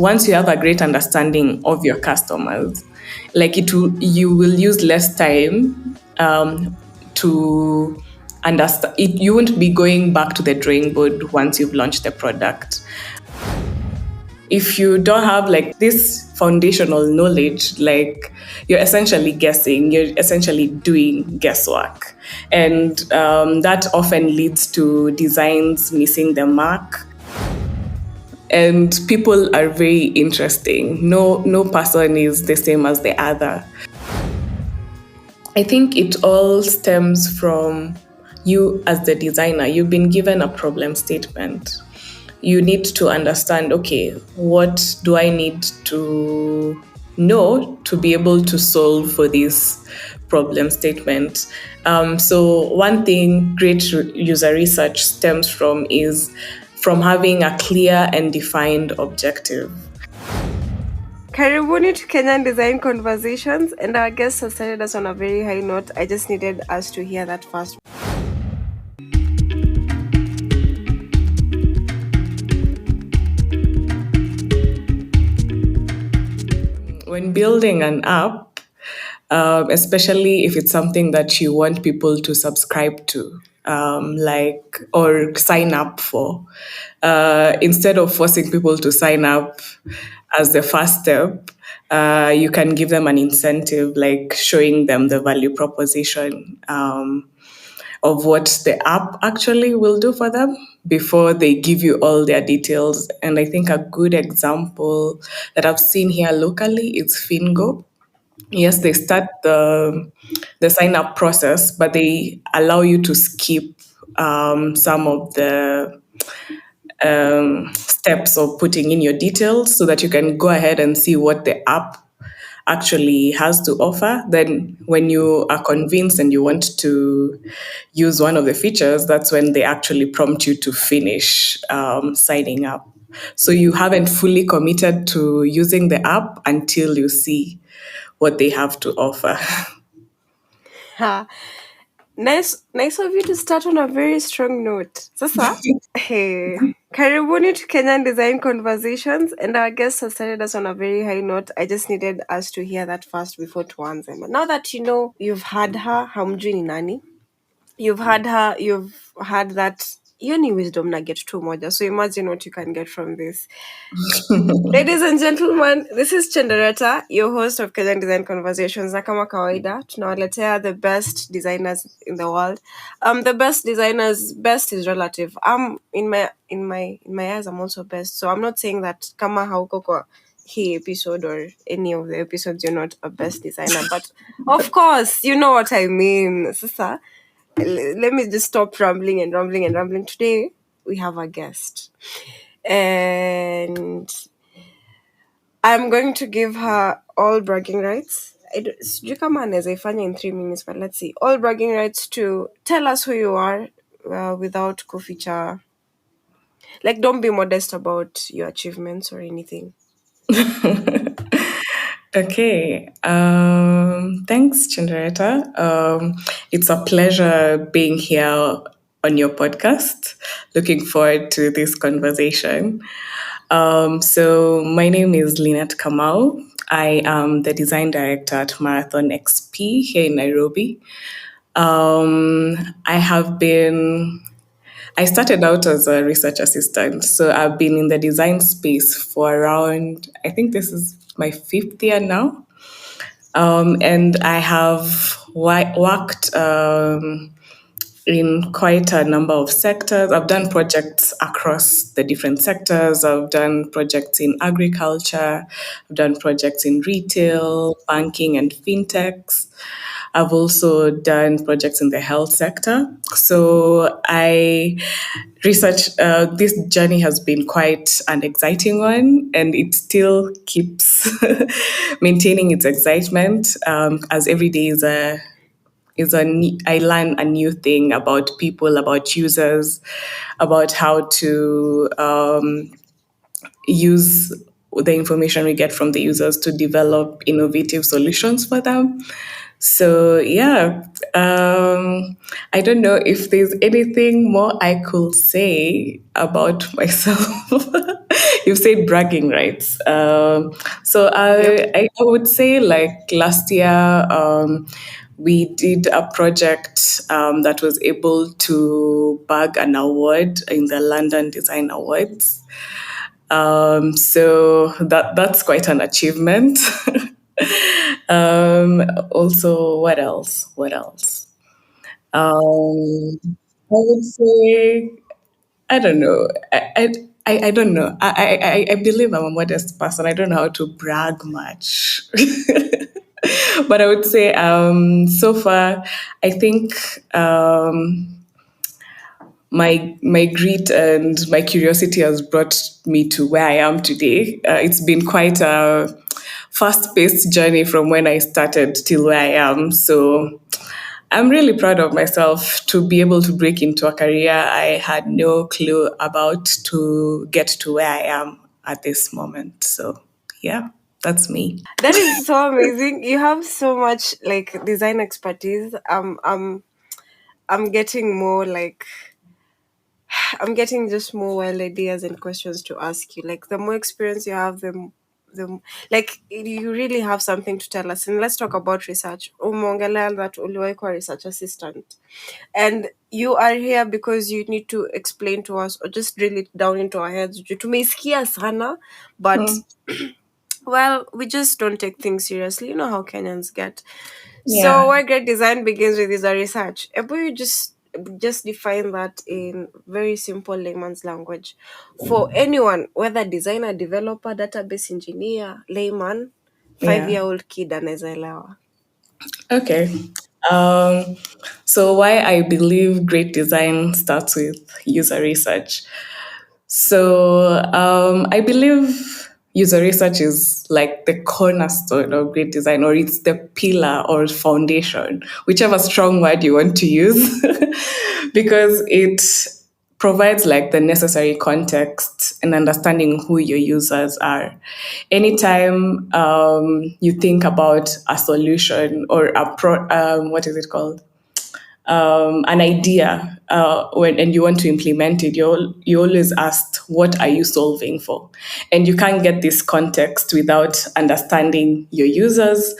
once you have a great understanding of your customers, you will use less time to understand it. You won't be going back to the drawing board once you've launched the product. If you don't have like this foundational knowledge, like you're essentially guessing, you're essentially doing guesswork. And that often leads to designs missing the mark. And people are very interesting. No person is the same as the other. I think it all stems from you as the designer. You've been given a problem statement. You need to understand, okay, what do I need to know to be able to solve for this problem statement? So one thing great user research stems from is from having a clear and defined objective. Karibuni to Kenyan Design Conversations, and our guest has started us on a very high note. I just needed us to hear that first. When building an app, especially if it's something that you want people to subscribe to, or sign up for, instead of forcing people to sign up as the first step, you can give them an incentive, like showing them the value proposition of what the app actually will do for them before they give you all their details. And I think a good example that I've seen here locally is Fingo. Yes, they start the sign up process, but they allow you to skip some of the steps of putting in your details so that you can go ahead and see what the app actually has to offer. Then when you are convinced and you want to use one of the features, that's when they actually prompt you to finish signing up. So you haven't fully committed to using the app until you see what they have to offer. Ha. Nice of you to start on a very strong note. Sasa, hey, Karibuni to Kenyan Design Conversations, and our guest has started us on a very high note. I just needed us to hear that first before to answer. But now that you know you've had her, hamjui ni nani, you've had her, you've had that. Yoni wisdom na get too moja. So imagine what you can get from this. Ladies and gentlemen, this is Chendereta, your host of Kenyan Design Conversations. Na kama kawaida, tunawaletea the best designers in the world. The best designers, best is relative. In my eyes, I'm also best. So I'm not saying that kama hauko kwa hii episode or any of the episodes, you're not a best designer. But of course, you know what I mean. Sasa, let me just stop rambling. Today, we have a guest. And I'm going to give her all bragging rights. Sijui kama anaweza ifanya in 3 minutes, but let's see. All bragging rights to tell us who you are without kuficha. Like, don't be modest about your achievements or anything. Okay. Thanks, Chandrita. It's a pleasure being here on your podcast. Looking forward to this conversation. So my name is Lynnet Kamau. I am the design director at Marathon XP here in Nairobi. I started out as a research assistant. So I've been in the design space for around, I think this is my 5th year now. And I have worked in quite a number of sectors. I've done projects across the different sectors. I've done projects in agriculture. I've done projects in retail, banking, and fintechs. I've also done projects in the health sector. So this journey has been quite an exciting one, and it still keeps maintaining its excitement as every day I learn a new thing about people, about users, about how to use the information we get from the users to develop innovative solutions for them. So yeah, I don't know if there's anything more I could say about myself. You've said bragging rights. So Yep. I would say like last year, we did a project that was able to bag an award in the London Design Awards. So that's quite an achievement. Also, what else? What else? I would say I don't know. I don't know. I believe I'm a modest person. I don't know how to brag much. But I would say so far, I think my grit and my curiosity has brought me to where I am today. It's been quite a fast-paced journey from when I started till where I am. So I'm really proud of myself to be able to break into a career I had no clue about to get to where I am at this moment. So yeah, that's me. That is so amazing. You have so much like design expertise. I'm getting more like I'm getting just more wild ideas and questions to ask you. Like the more experience you have, the like you really have something to tell us. And let's talk about research. Umongelea that uliwahi kuwa research assistant, and you are here because you need to explain to us or just drill it down into our heads. Tumeisikia sana, but Hmm. well, we just don't take things seriously. You know how Kenyans get. So Yeah, where great design begins with is a research. Able you just define that in very simple layman's language for anyone, whether designer, developer, database engineer, layman, yeah. five-year-old kid anaweza elewa. Okay. Um, so why I believe great design starts with user research. So I believe user research is like the cornerstone of great design, or it's the pillar or foundation, whichever strong word you want to use, because it provides like the necessary context and understanding who your users are. Anytime you think about a solution or what is it called? An idea and you want to implement it, you always ask, what are you solving for? And you can't get this context without understanding your users,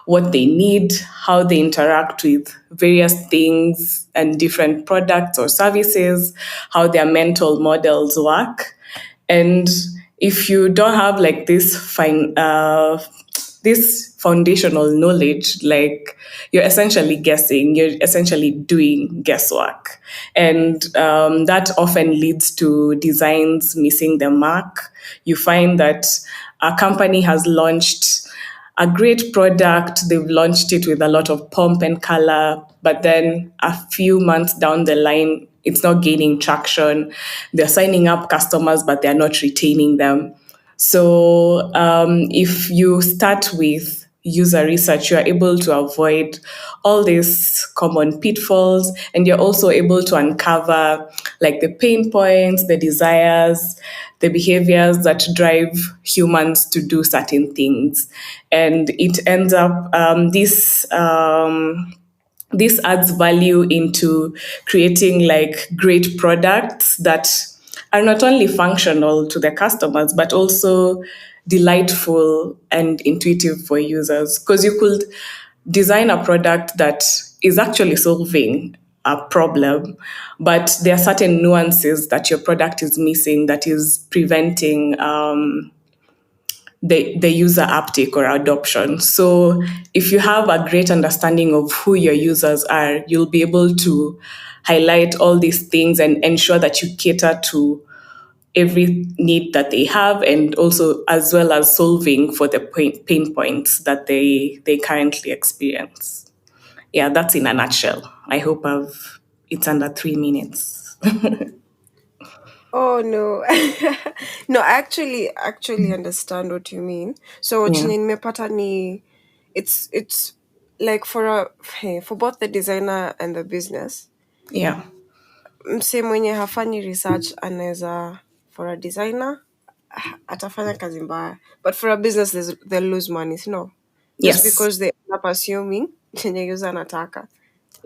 what they need, how they interact with various things and different products or services, how their mental models work. And if you don't have like this foundational knowledge, like you're essentially guessing, you're essentially doing guesswork. And that often leads to designs missing the mark. You find that a company has launched a great product, they've launched it with a lot of pomp and color, but then a few months down the line, it's not gaining traction. They're signing up customers, but they're not retaining them. So if you start with user research, you're able to avoid all these common pitfalls, and you're also able to uncover like the pain points, the desires, the behaviors that drive humans to do certain things. And it ends up this adds value into creating like great products that are not only functional to the customers but also delightful and intuitive for users, because you could design a product that is actually solving a problem, but there are certain nuances that your product is missing that is preventing the user uptake or adoption. So if you have a great understanding of who your users are, you'll be able to highlight all these things and ensure that you cater to every need that they have, and also as well as solving for the pain points that they currently experience. Yeah, that's in a nutshell. I hope it's under 3 minutes. Oh no. No, I actually understand what you mean. So Yeah, chenye nimepata ni it's like for both the designer and the business. yeah, Mse mwenye hafanyi research anaweza, for a designer atafanya kazi mbaya, but for a business they'll lose money, no, just yes, because they end up assuming chenye user anataka na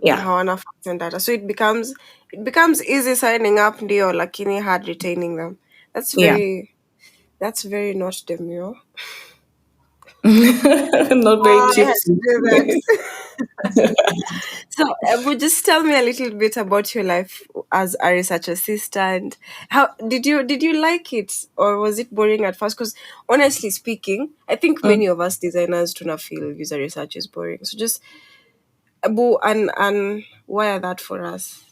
Yeah, hawana facts and data, so it becomes easy signing up ndio lakini hard retaining them. That's yeah. very that's very not demure. Not very I had to cutesy. do that. So, would just tell me a little bit about your life as a research assistant. How did you like it, or was it boring at first? Because honestly speaking, I think many of us designers do not feel user research is boring. So just Abu and why that for us?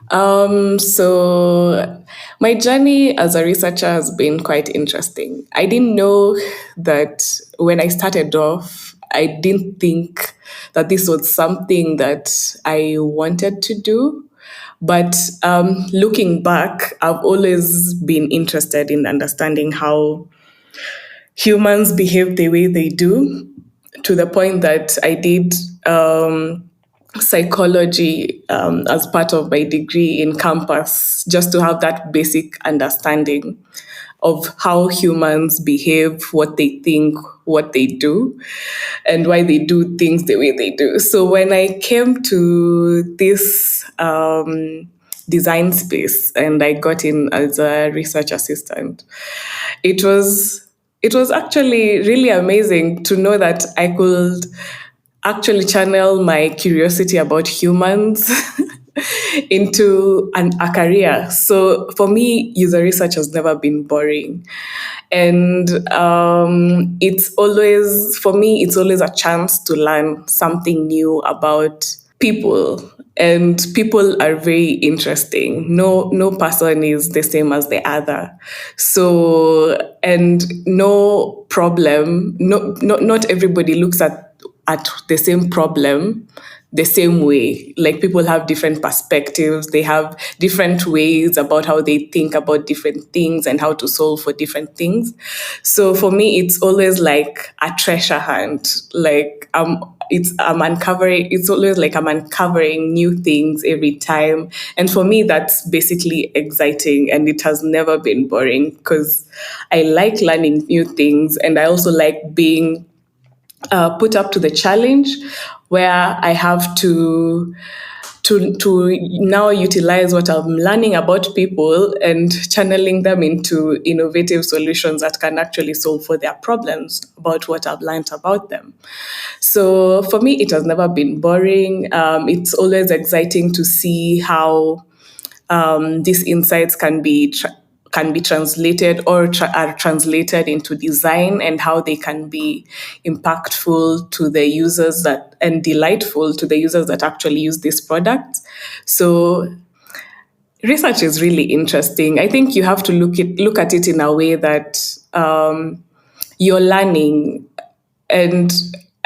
So my journey as a researcher has been quite interesting. I didn't know that when I started off, I didn't think that this was something that I wanted to do. But looking back, I've always been interested in understanding how humans behave the way they do, to the point that I did psychology as part of my degree in campus, just to have that basic understanding of how humans behave, what they think, what they do, and why they do things the way they do. So when I came to this design space and I got in as a research assistant, it was it was actually really amazing to know that I could actually channel my curiosity about humans into a career. So for me, user research has never been boring. And it's always, for me, it's always a chance to learn something new about people. And people are very interesting. No person is the same as the other. So, and no problem, not everybody looks at the same problem the same way. Like, people have different perspectives, they have different ways about how they think about different things and how to solve for different things. So for me, it's always like a treasure hunt. Like, I'm uncovering, it's always like I'm uncovering new things every time. And for me, that's basically exciting, and it has never been boring because I like learning new things, and I also like being put up to the challenge, where I have to now utilize what I'm learning about people and channeling them into innovative solutions that can actually solve for their problems about what I've learned about them. So for me, it has never been boring. It's always exciting to see how these insights can be translated or are translated into design, and how they can be impactful to the users that and delightful to the users that actually use these products. So research is really interesting. I think you have to look at it in a way that you're learning. And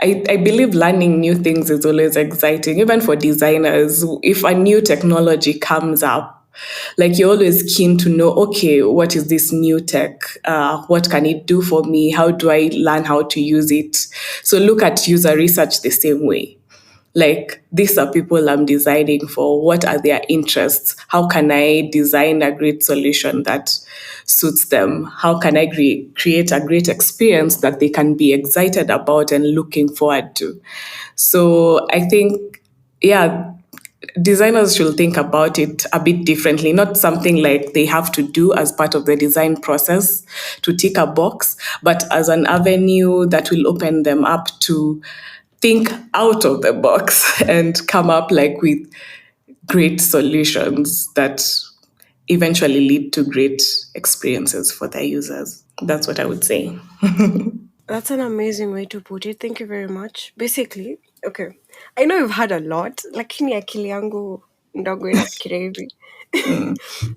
I believe learning new things is always exciting, even for designers. If a new technology comes up, like, you're always keen to know, okay, what is this new tech? What can it do for me? How do I learn how to use it? So look at user research the same way. Like, these are people I'm designing for. What are their interests? How can I design a great solution that suits them? How can I create a great experience that they can be excited about and looking forward to? So I think, yeah, designers should think about it a bit differently, not something like they have to do as part of the design process to tick a box, but as an avenue that will open them up to think out of the box and come up like with great solutions that eventually lead to great experiences for their users. That's what I would say. That's an amazing way to put it. Thank you very much. Basically, okay, I know you've had a lot, lakini akili yangu ndogo inafikiria hivi.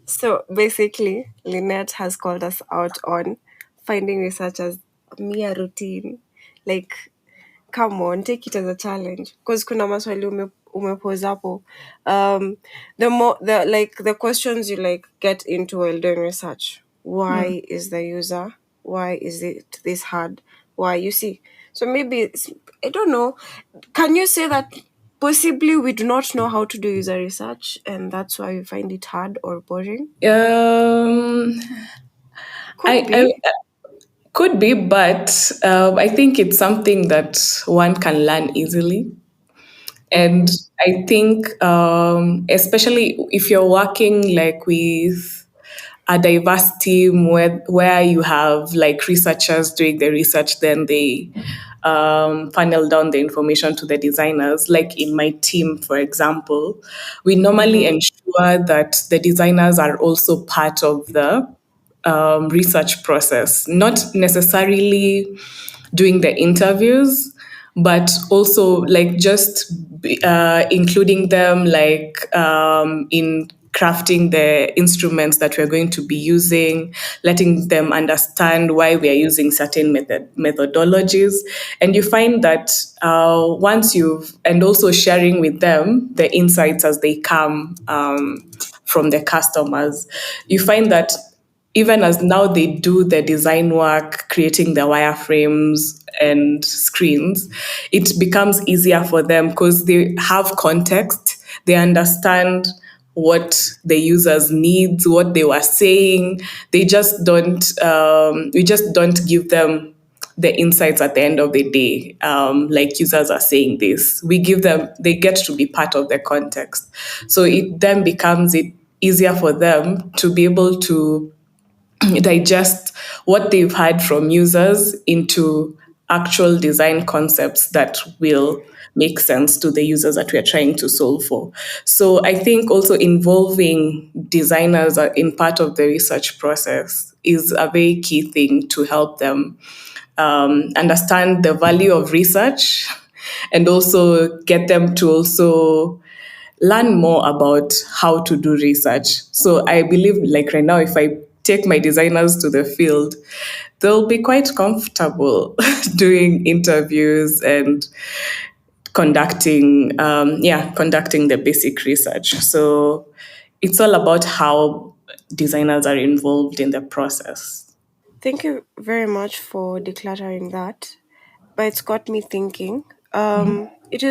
So basically, Lynette has called us out on finding research as mere routine. Like, come on, take it as a challenge. Because kuna maswali umepose hapo. The questions you like get into while doing research. Why is the user? Why is it this hard? Why, you see? So maybe I don't know. Can you say that possibly we do not know how to do user research, and that's why we find it hard or boring? Um, Could I be. Could be, but I think it's something that one can learn easily. And Mm-hmm. I think, especially if you're working like with a diverse team where you have like researchers doing the research, then they funnel down the information to the designers. Like in my team, for example, we normally Mm-hmm. ensure that the designers are also part of the research process, not necessarily doing the interviews, but also like just including them like in crafting the instruments that we're going to be using, letting them understand why we are using certain methodologies. And you find that once you've, and also sharing with them the insights as they come from the customers, you find that even as now they do the design work, creating the wireframes and screens, it becomes easier for them because they have context. They understand what the users needs, what they were saying. They just don't. We just don't give them the insights at the end of the day. Like users are saying this, we give them. They get to be part of the context. So it then becomes it easier for them to be able to digest what they've had from users into actual design concepts that will make sense to the users that we are trying to solve for. So I think also involving designers in part of the research process is a very key thing to help them understand the value of research and also get them to also learn more about how to do research. So I believe, like right now, if I take my designers to the field, they'll be quite comfortable doing interviews and conducting the basic research. So it's all about how designers are involved in the process. Thank you very much for decluttering that. But it's got me thinking. It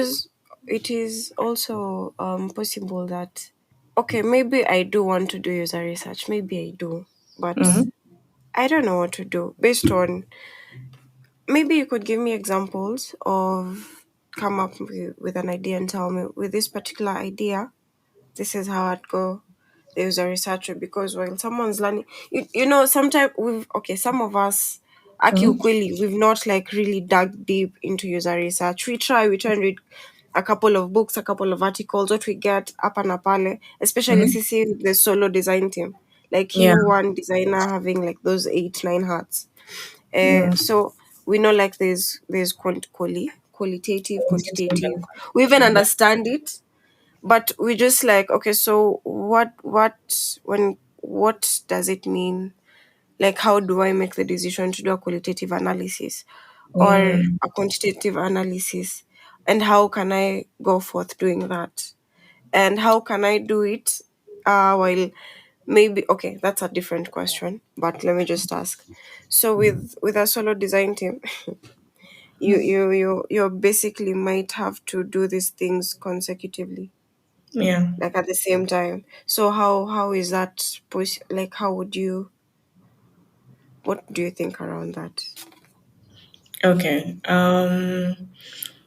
is also possible that okay, maybe I do want to do user research. Maybe I do, but Mhm. I don't know what to do based on. Maybe you could give me examples of come up with an idea and tell me with this particular idea, this is how I'd go. There's a researcher because while someone's learning, sometimes some of us, Aki Mhm. Ukweli, we've not like really dug deep into user research. We try and read a couple of books, a couple of articles, what we get up and apale, especially Mhm. CC, the solo design team. Like Yeah. you, one designer having like those 8, 9 hats. Mm. So we know like there's qualitative, quantitative. We even understand it, but we just like okay, so what does it mean? Like how do I make the decision to do a qualitative analysis or Mm. a quantitative analysis, and how can I go forth doing that, and how can I do it while maybe okay, that's a different question, but let me just ask. So with a solo design team, you basically might have to do these things consecutively, Yeah. like at the same time. So how is that like how would you, what do you think around that? Okay.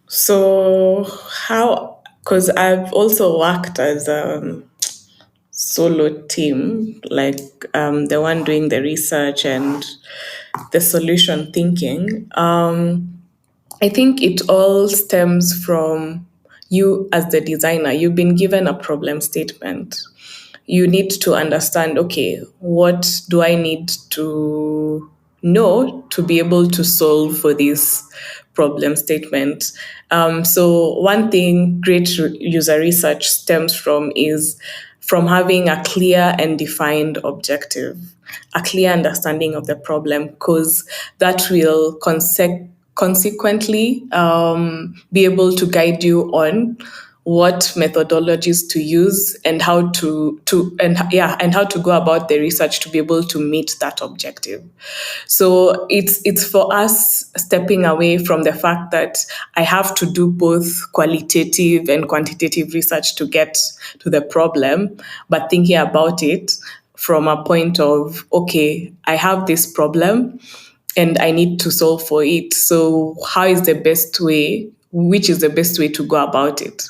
So how? Because I've also worked as a solo team, like the one doing the research and the solution thinking. I think it all stems from you as the designer. You've been given a problem statement. You need to understand, okay, what do I need to know to be able to solve for this problem statement? So, one thing great user research stems from is from having a clear and defined objective, a clear understanding of the problem, because that will consequently be able to guide you on what methodologies to use and how and how to go about the research to be able to meet that objective. So it's for us stepping away from the fact that I have to do both qualitative and quantitative research to get to the problem, but thinking about it from a point of, okay, I have this problem. and I need to solve for it. So, how is the best way? Which is the best way to go about it?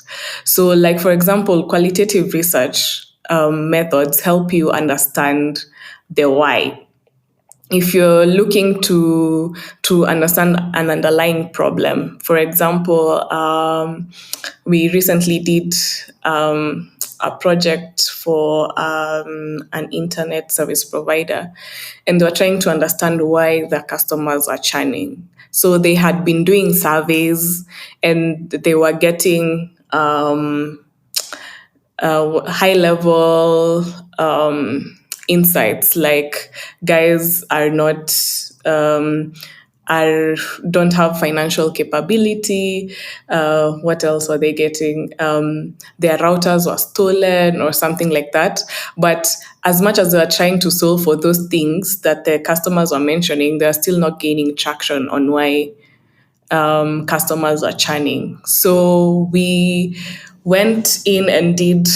So, like for example, qualitative research methods help you understand the why. If you're looking to understand an underlying problem, for example, we recently did a project for an internet service provider, and they were trying to understand why the customers are churning. So they had been doing surveys, and they were getting high level insights like guys are not are don't have financial capability. What else are they getting? Their routers were stolen or something like that. But as much as they are trying to solve for those things that the customers were mentioning, they are still not gaining traction on why customers are churning. So we went in and did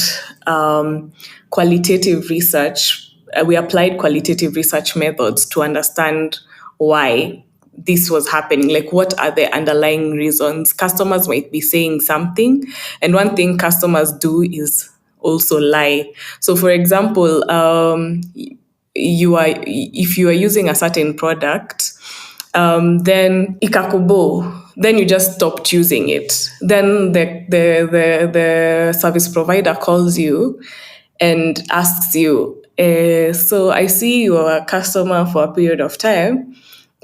qualitative research. We applied qualitative research methods to understand why this was happening. Like, what are the underlying reasons? Customers might be saying something, and one thing customers do is also lie. So, for example, if you are using a certain product, then ikakubo, then you just stopped using it. Then the service provider calls you and asks you, so I see you are a customer for a period of time,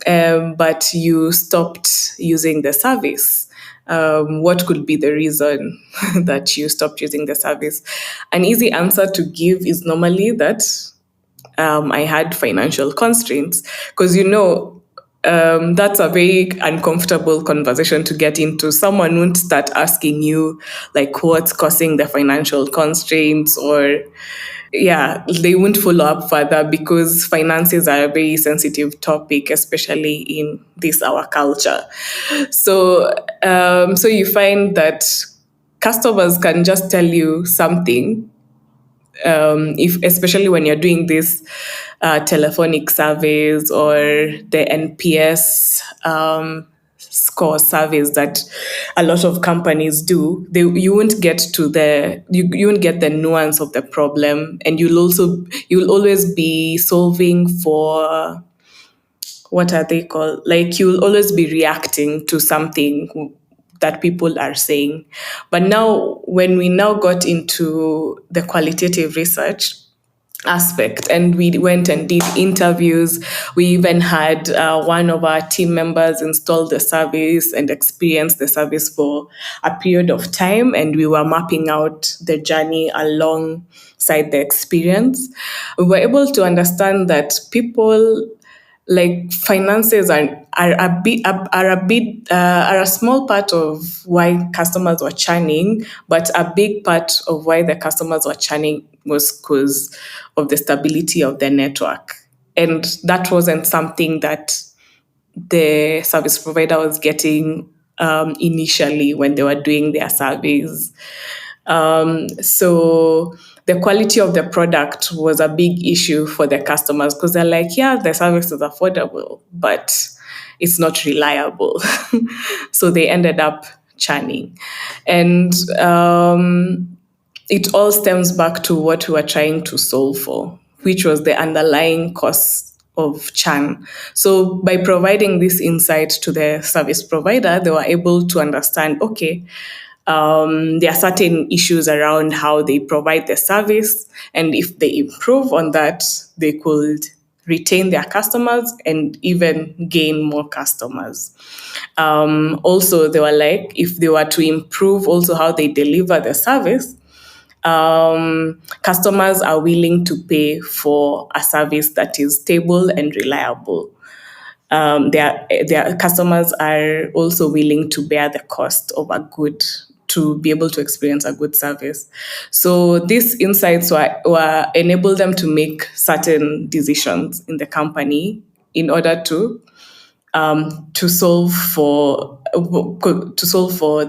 but you stopped using the service. What could be the reason that you stopped using the service? An easy answer to give is normally that I had financial constraints, because that's a very uncomfortable conversation to get into. Someone won't start asking you like what's causing the financial constraints, or yeah, they won't follow up further because finances are a very sensitive topic, especially in this our culture. So so you find that customers can just tell you something, if especially when you're doing these telephonic surveys or the NPS score surveys that a lot of companies do. You won't get to you won't get the nuance of the problem, and you'll always be solving for, what are they called? Like, you'll always be reacting to something that people are saying. But now, when we now got into the qualitative research aspect, and we went and did interviews, we even had one of our team members install the service and experience the service for a period of time, and we were mapping out the journey alongside the experience. We were able to understand that people, like, finances are a small part of why customers were churning, but a big part of why the customers were churning was because of the stability of the network, and that wasn't something that the service provider was getting initially when they were doing their surveys. So the quality of the product was a big issue for the customers, because they're like, yeah, the service is affordable, but it's not reliable. So they ended up churning. And it all stems back to what we were trying to solve for, which was the underlying cause of churn. So by providing this insight to the service provider, they were able to understand, okay, there are certain issues around how they provide the service, and if they improve on that, they could retain their customers and even gain more customers. Also, they were like, if they were to improve also how they deliver the service, customers are willing to pay for a service that is stable and reliable. Their customers are also willing to bear the cost of a good, to be able to experience a good service. So these insights were enable them to make certain decisions in the company in order to solve for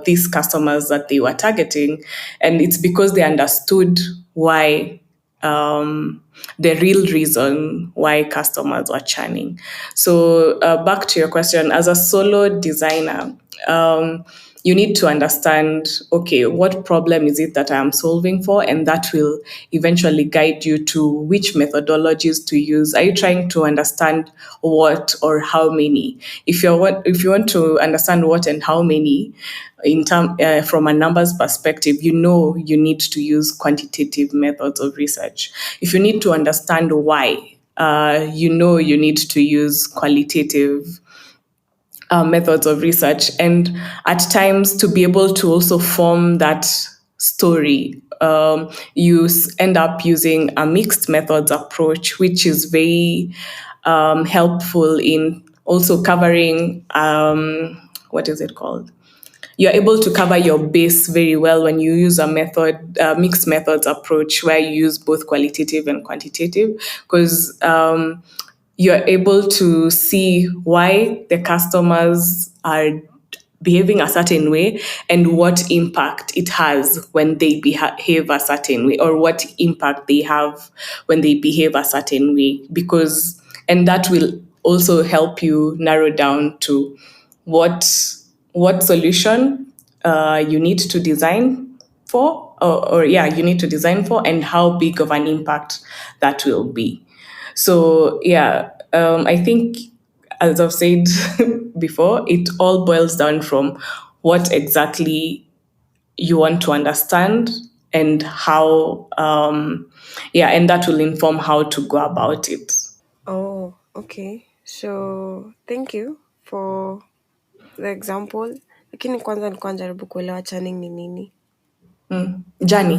these customers that they were targeting. And it's because they understood why the real reason why customers were churning. So back to your question, as a solo designer, you need to understand, okay, what problem is it that I am solving for? And that will eventually guide you to which methodologies to use. Are you trying to understand what or how many? If you want to understand what and how many, from a numbers perspective, you need to use quantitative methods of research. If you need to understand why, you need to use qualitative methods of research. And at times, to be able to also form that story, you end up using a mixed methods approach, which is very helpful in also covering what is it called? You're able to cover your base very well when you use a mixed methods approach, where you use both qualitative and quantitative, because you're able to see why the customers are behaving a certain way and what impact it has when they behave a certain way, or what impact they have when they behave a certain way. And that will also help you narrow down to what solution you need to design for, or yeah, you need to design for, and how big of an impact that will be. So yeah, I think, as I've said before, it all boils down from what exactly you want to understand, and how, yeah, and that will inform how to go about it. Oh, okay. So thank you for the example. Lakini kwanza nilikuwa najaribu kuelewa churning ni nini. Journey.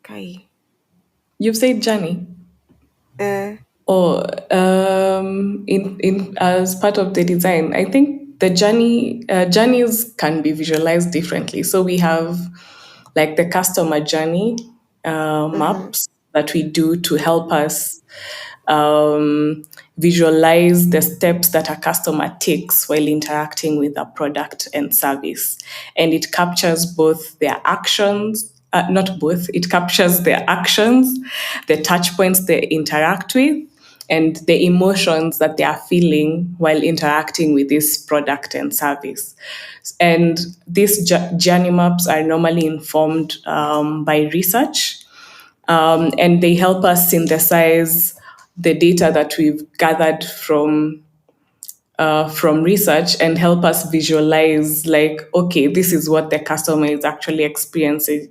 Kai. You've said journey. Eh, Or in as part of the design, I think the journeys can be visualized differently. So we have like the customer journey maps that we do to help us um, visualize the steps that a customer takes while interacting with a product and service. And it captures both their actions, not both, it captures their actions, the touch points they interact with, and the emotions that they are feeling while interacting with this product and service. And these journey maps are normally informed by research, and they help us synthesize the data that we've gathered from research, and help us visualize, like, okay, this is what the customer is actually experiencing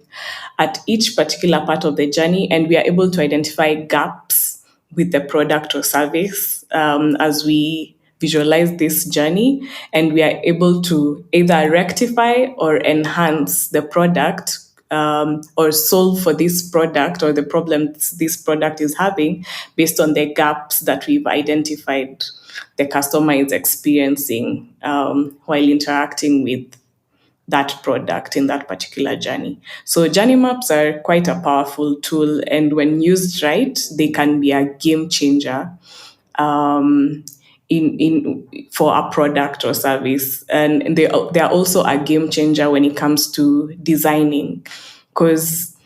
at each particular part of the journey. And we are able to identify gaps with the product or service as we visualize this journey, and we are able to either rectify or enhance the product, or solve for this product or the problems this product is having, based on the gaps that we've identified the customer is experiencing while interacting with that product in that particular journey. So journey maps are quite a powerful tool, and when used right, they can be a game changer um, in for a product or service, and they are also a game changer when it comes to designing, because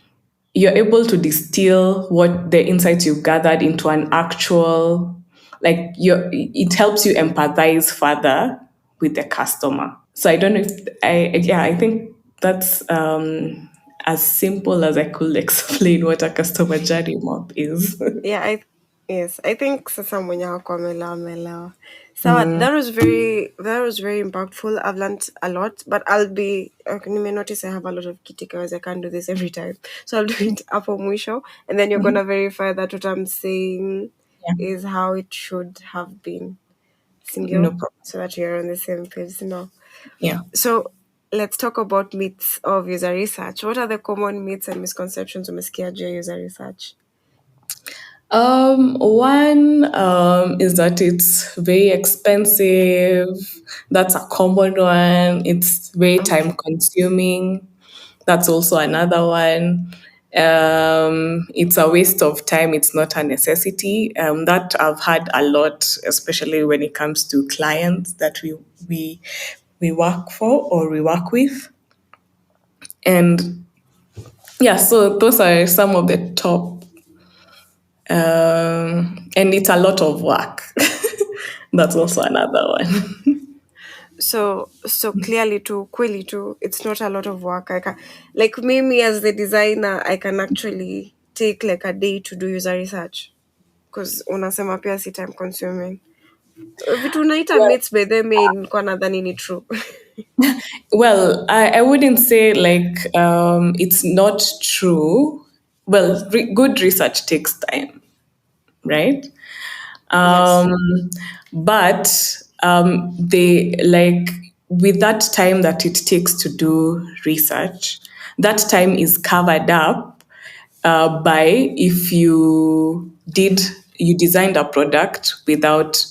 you're able to distill what the insights you've gathered into an actual, like, it helps you empathize further with the customer. So I don't know if I think that's as simple as I could explain what a customer journey map is. yeah, yes, I think sasa mwenye hakuwa amelewa. So that was very impactful. I've learned a lot, but you may notice I have a lot of key takeaways. I can't do this every time. So I'll do it hapo mwisho, and then you're gonna verify that what I'm saying Yeah, is how it should have been. no Single, problem. so that you're on the same page, Yeah. So let's talk about myths of user research. What are the common myths and misconceptions umesikia juu ya user research? One is that it's very expensive. That's a common one. It's very time Okay. consuming. That's also another one. It's a waste of time. It's not a necessity. That I've had a lot, especially when it comes to clients that we work for or we work with. And Yeah, so those are some of the top, and it's a lot of work. That's also another one. So clearly too, clearly too, it's not a lot of work. I can, like me as the designer, I can actually take like a day to do user research because unasema pia si time consuming. Vitu unaita mates by the main kwa nadhani ni true. Well, I wouldn't say like it's not true. Well, good research takes time, right? Yes. Um, but they like with that time that it takes to do research, that time is covered up by if you designed a product without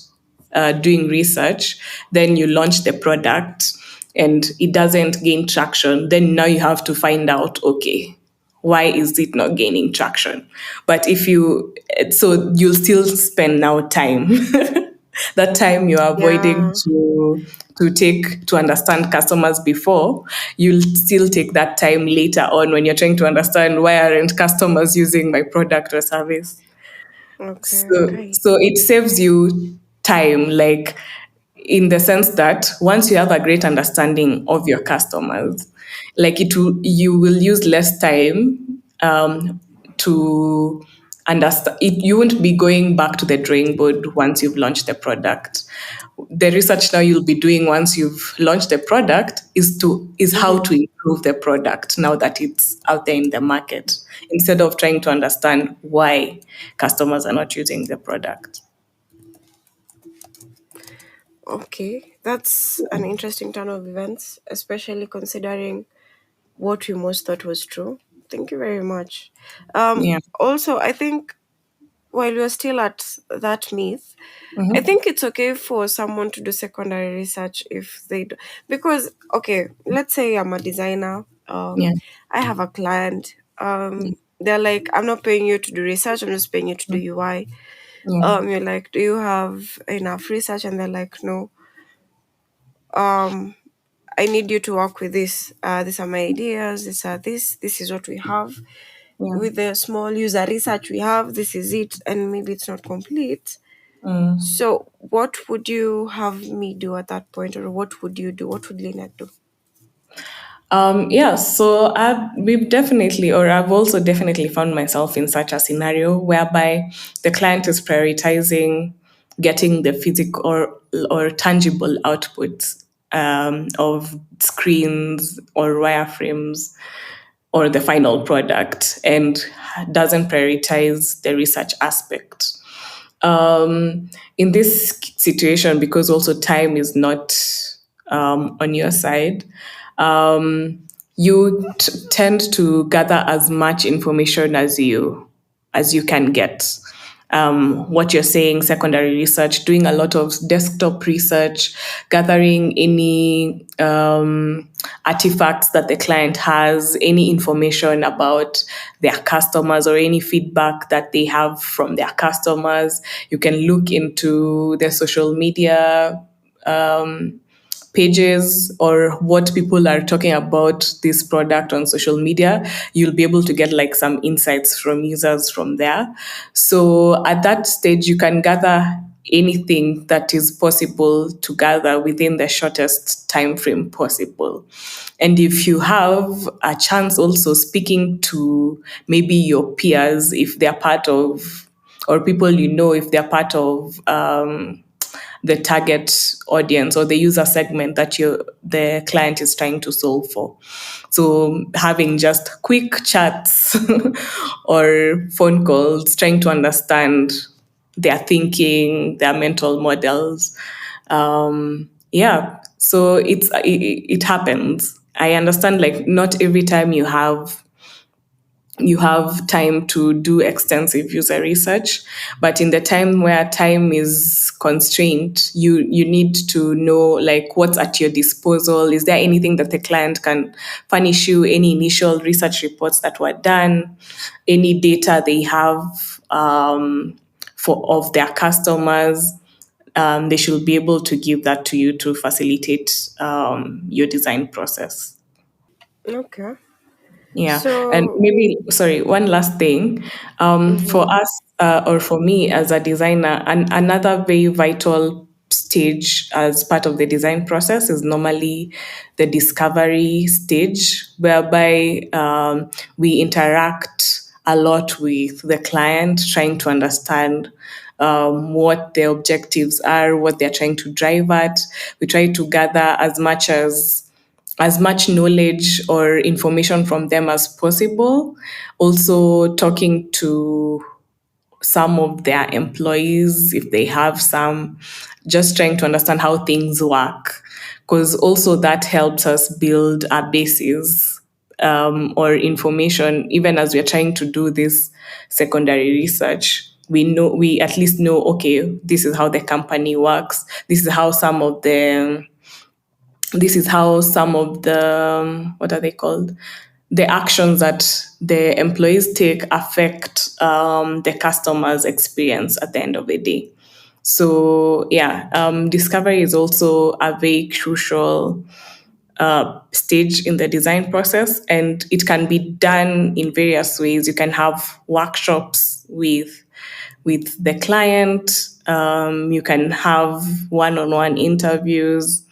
doing research, then you launch the product and it doesn't gain traction, then now you have to find out, okay, why is it not gaining traction? But if you, so you'll still spend now time. That time you're avoiding Yeah. to understand customers before, you'll still take that time later on when you're trying to understand why aren't customers using my product or service. Okay. So, Kai. so it saves you time, like in the sense that once you have a great understanding of your customers, like you will use less time to understand. You won't be going back to the drawing board once you've launched the product. The research now you'll be doing once you've launched the product is how Mm-hmm. to improve the product now that it's out there in the market, instead of trying to understand why customers are not using the product. Okay, that's an interesting turn of events, especially considering what we most thought was true. Thank you very much. Yeah. Also, I think while we're still at that myth, I Mm-hmm. think it's okay for someone to do secondary research if they do. Because, okay, let's say I'm a designer, Yeah. I have a client. They're like, I'm not paying you to do research, I'm just paying you to do UI. Yeah. You're like, do you have enough research? And they're like, no. Um, I need you to work with this. These are my ideas. This is what we have. Yeah. With the small user research we have, this is it, and maybe it's not complete. Mm. So, what would you have me do at that point, or what would you do? What would Lynette do? Yeah, so I've also definitely found myself in such a scenario whereby the client is prioritizing getting the physical or tangible outputs of screens or wireframes or the final product, and doesn't prioritize the research aspect. In this situation, because also time is not on your side, um, you tend to gather as much information as you can get. What you're saying, secondary research, doing a lot of desktop research, gathering any artifacts that the client has, any information about their customers or any feedback that they have from their customers. You can look into their social media pages or what people are talking about this product on social media. You'll be able to get like some insights from users from there. So at that stage you can gather anything that is possible to gather within the shortest time frame possible. And if you have a chance also speaking to maybe your peers, if they're part of, or people you know, if they're part of the target audience or the user segment that the client is trying to solve for. So having just quick chats or phone calls, trying to understand their thinking, their mental models. Yeah, so it happens. I understand like not every time you have time to do extensive user research, but in the time where time is constrained, you need to know like what's at your disposal. Is there anything that the client can furnish you, any initial research reports that were done, any data they have for of their customers. They should be able to give that to you to facilitate your design process. Okay. Yeah, and So, maybe, sorry, one last thing. For mhm. us, or for me as a designer, another very vital stage as part of the design process is normally the discovery stage, whereby we interact a lot with the client, trying to understand what their objectives are, what they're trying to drive at. We try to gather as much knowledge or information from them as possible. Also, talking to some of their employees, if they have some, just trying to understand how things work. Because also that helps us build a basis or information, even as we're trying to do this secondary research. We at least know, okay, this is how the company works. This is how some of the what are they called, the actions that the employees take affect the customer's experience at the end of the day. So yeah, discovery is also a very crucial stage in the design process, and it can be done in various ways. You can have workshops with the client. You can have one-on-one interviews.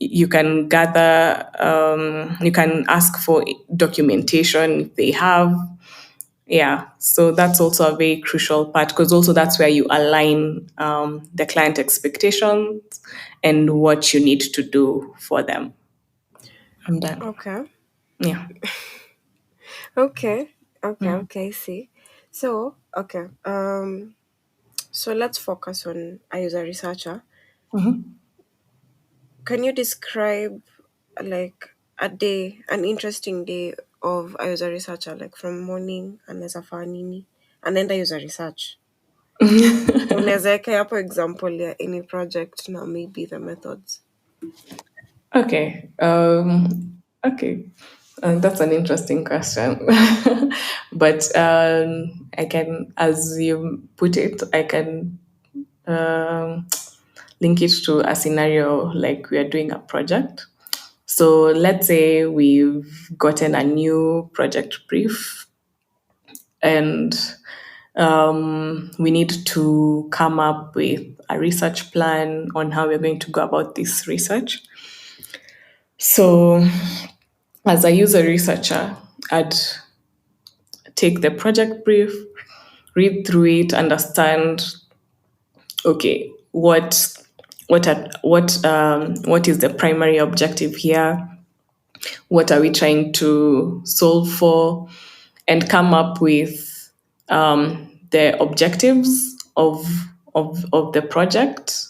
You can gather, you can ask for documentation if they have. Yeah, so that's also a very crucial part, because also that's where you align the client expectations and what you need to do for them. I'm done. Okay. Yeah. Okay. Okay. Mm. Okay. I see. So, okay. So let's focus on I as a researcher. Mhm. Can you describe like a day, an interesting day of I as a researcher, like from morning anaweza fanya nini, anaenda user research. Unaweza weka hapo example ya any project na maybe the methods. Okay. Okay. That's an interesting question. But I can, as you put it, I can um, link it to a scenario like we are doing a project. So let's say we've gotten a new project brief, and we need to come up with a research plan on how we're going to go about this research. So, as a user researcher, I'd take the project brief, read through it, understand, okay, what is the primary objective here? What are we trying to solve for? And come up with the objectives of the project,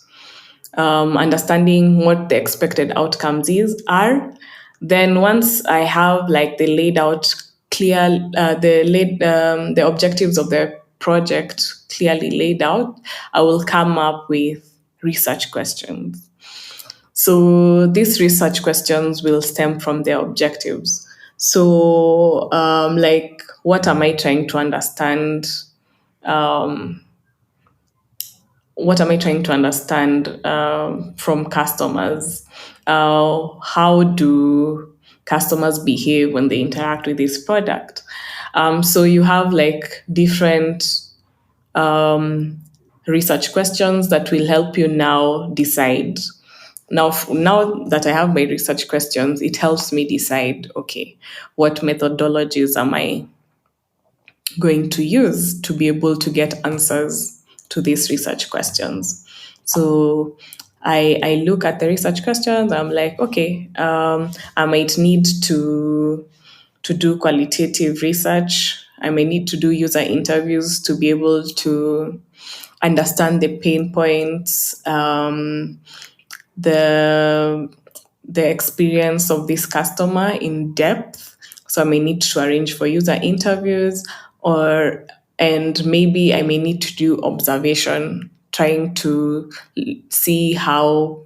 understanding what the expected outcomes are. Then once I have like the laid out clear the objectives of the project clearly laid out, I will come up with research questions. So these research questions will stem from their objectives. So like, what am I trying to understand? What am I trying to understand from customers? How do customers behave when they interact with this product? So you have like different research questions that will help you now decide. Now that I have my research questions, it helps me decide, okay, what methodologies am I going to use to be able to get answers to these research questions. So I look at the research questions. I'm like, okay, I might need to do qualitative research. I may need to do user interviews to be able to understand the pain points, the the experience of this customer in depth. So I may need to arrange for user interviews, or and maybe I may need to do observation, trying to see how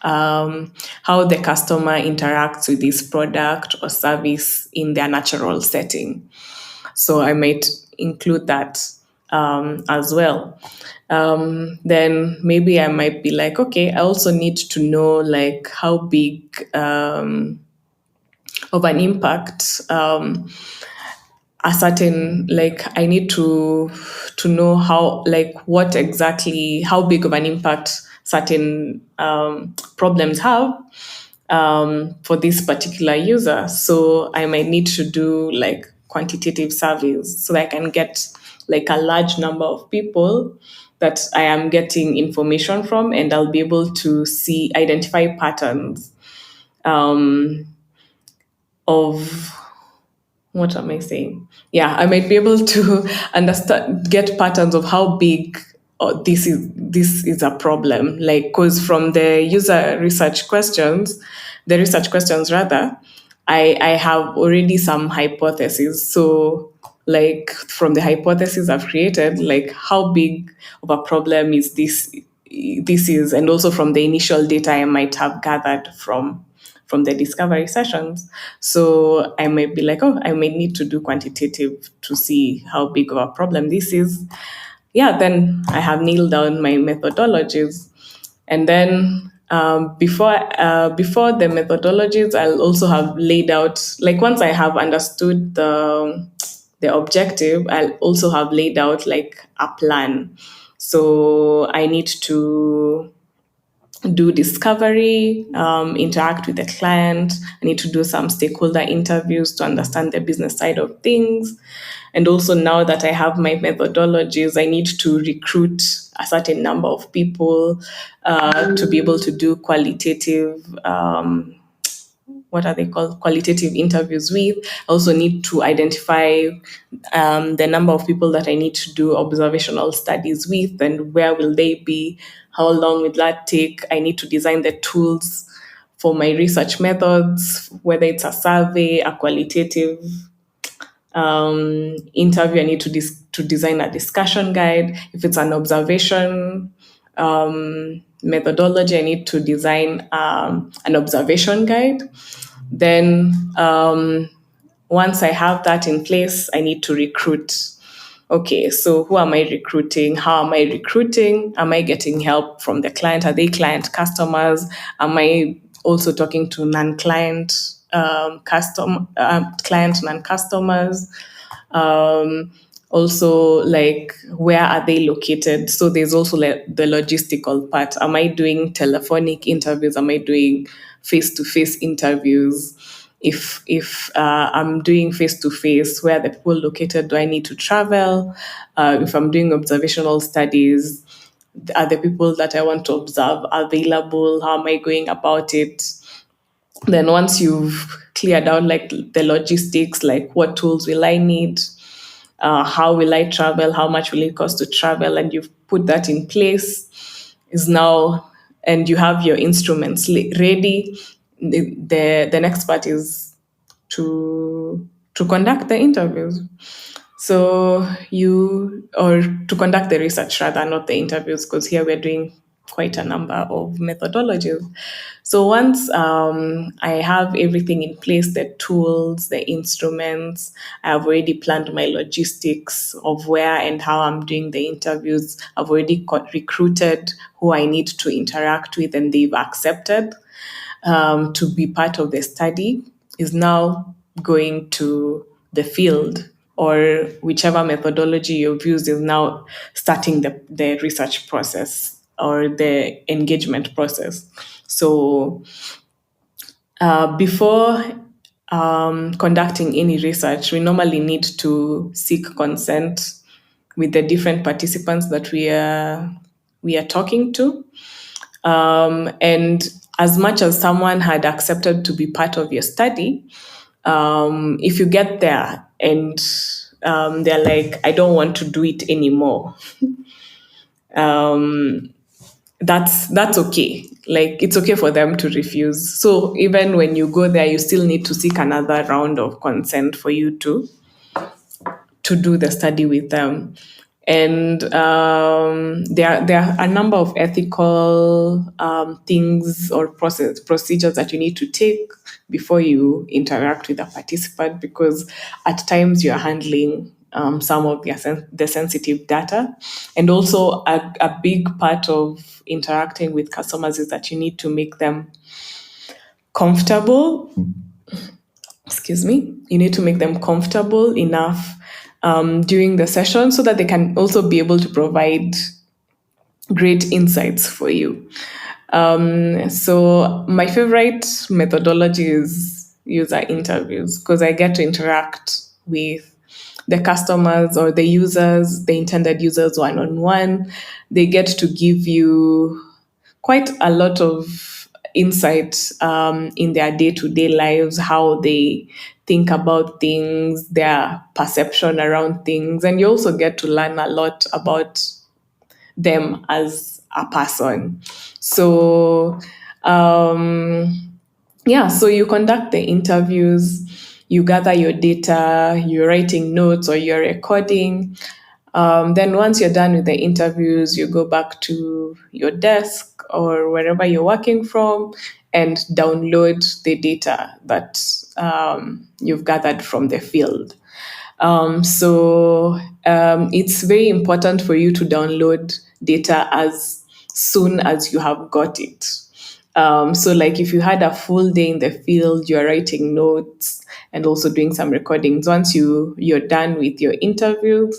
the customer interacts with this product or service in their natural setting. So I might include that as well. Then maybe I might be like, okay, I also need to know like of an impact, a certain, like, I need to know how, like, what exactly, how big of an impact certain problems have for this particular user. So I might need to do like quantitative surveys so that I can get like a large number of people that I am getting information from, and I'll be able to see, identify patterns of, what am I saying? Yeah, I might be able to understand, get patterns of how big this is a problem. Like, because from the research questions rather, I have already some hypotheses. So, like, from the hypothesis I've created, like, how big of a problem is this is, and also from the initial data I might have gathered from the discovery sessions. So I might be like, oh, I may need to do quantitative to see how big of a problem this is. Yeah, then I have nailed down my methodologies. And then before the methodologies, I'll also have laid out, like, once I have understood the objective, I'll also have laid out like a plan. So I need to do discovery, interact with the client. I need to do some stakeholder interviews to understand the business side of things. And also, now that I have my methodologies, I need to recruit a certain number of people to be able to do qualitative, what are they called? Qualitative interviews with. I also need to identify the number of people that I need to do observational studies with, and where will they be? How long will that take? I need to design the tools for my research methods, whether it's a survey, a qualitative interview. I need to design a discussion guide. If it's an observation methodology, I need to design an observation guide. Then, once I have that in place, I need to recruit. Okay, so who am I recruiting? How am I recruiting? Am I getting help from the client? Are they client customers? Am I also talking to non-client client non-customers? Also, like, where are they located? So there's also like the logistical part. Am I doing telephonic interviews? Am I doing face-to-face interviews? If I'm doing face-to-face, where are the people located? Do I need to travel? If I'm doing observational studies, are the people that I want to observe available? How am I going about it? Then, once you've cleared out like the logistics, like, what tools will I need, how will I travel, how much will it cost to travel, and you've put that in place, is now, and you have your instruments ready. The next part is to conduct the interviews. So or to conduct the research rather, not the interviews, because here we're doing quite a number of methodologies. So once I have everything in place, the tools, the instruments, I've already planned my logistics of where and how I'm doing the interviews. I've already recruited who I need to interact with, and they've accepted to be part of the study, is now going to the field, or whichever methodology you've used is now starting the research process or the engagement process. So before conducting any research, we normally need to seek consent with the different participants that we are talking to. And as much as someone had accepted to be part of your study, if you get there and they're like, I don't want to do it anymore, that's okay. Like, it's okay for them to refuse. So even when you go there, you still need to seek another round of consent for you to do the study with them. And there are a number of ethical things or procedures that you need to take before you interact with a participant, because at times you're handling some of the sensitive data. And also, a big part of interacting with customers is that you need to make them comfortable. excuse me, you need to make them comfortable enough during the session so that they can also be able to provide great insights for you. So my favorite methodology is user interviews because I get to interact with the customers or the users, the intended users one on one. They get to give you quite a lot of insight in their day to day lives, how they think about things, their perception around things. And you also get to learn a lot about them as a person. So, yeah, so you conduct the interviews, you gather your data, you're writing notes or you're recording. Then once you're done with the interviews, you go back to your desk or wherever you're working from and download the data that you've gathered from the field. It's very important for you to download data as soon as you have got it. So, like if you had a full day in the field, you're writing notes and also doing some recordings. Once you're done with your interviews,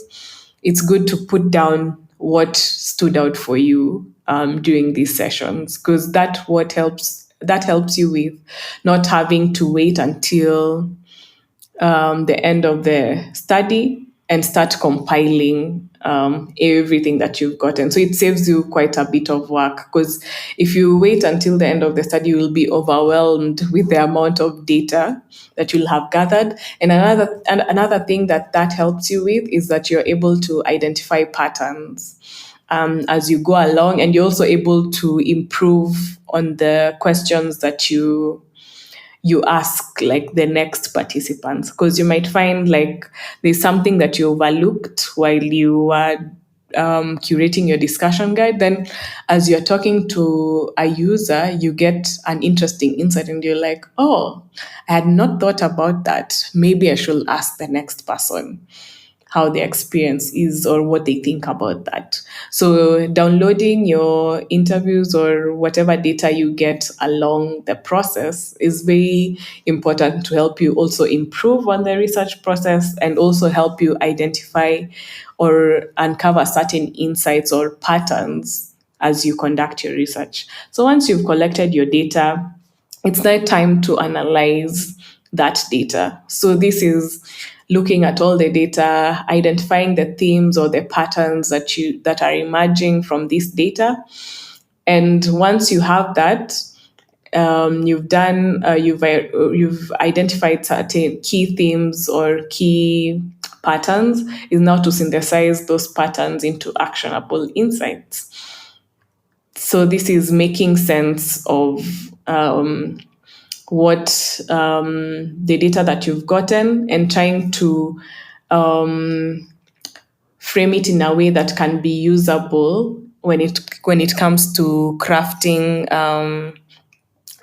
it's good to put down what stood out for you during these sessions because that helps you with not having to wait until the end of the study and start compiling everything that you've gotten. So it saves you quite a bit of work because if you wait until the end of the study, you will be overwhelmed with the amount of data that you'll have gathered. And another thing that helps you with is that you're able to identify patterns as you go along, and you're also able to improve on the questions that you ask like the next participants because you might find like there's something that you overlooked while you are curating your discussion guide. Then as you're talking to a user, you get an interesting insight and you're like, oh, I had not thought about that, maybe I should ask the next person how their experience is or what they think about that. So, downloading your interviews or whatever data you get along the process is very important to help you also improve on the research process and also help you identify or uncover certain insights or patterns as you conduct your research. So, once you've collected your data, it's now time to analyze that data. So this is looking at all the data, identifying the themes or the patterns that are emerging from this data. And once you have that, you've identified certain key themes or key patterns. Is now to synthesize those patterns into actionable insights. So this is making sense of what the data that you've gotten and trying to frame it in a way that can be usable when it comes to crafting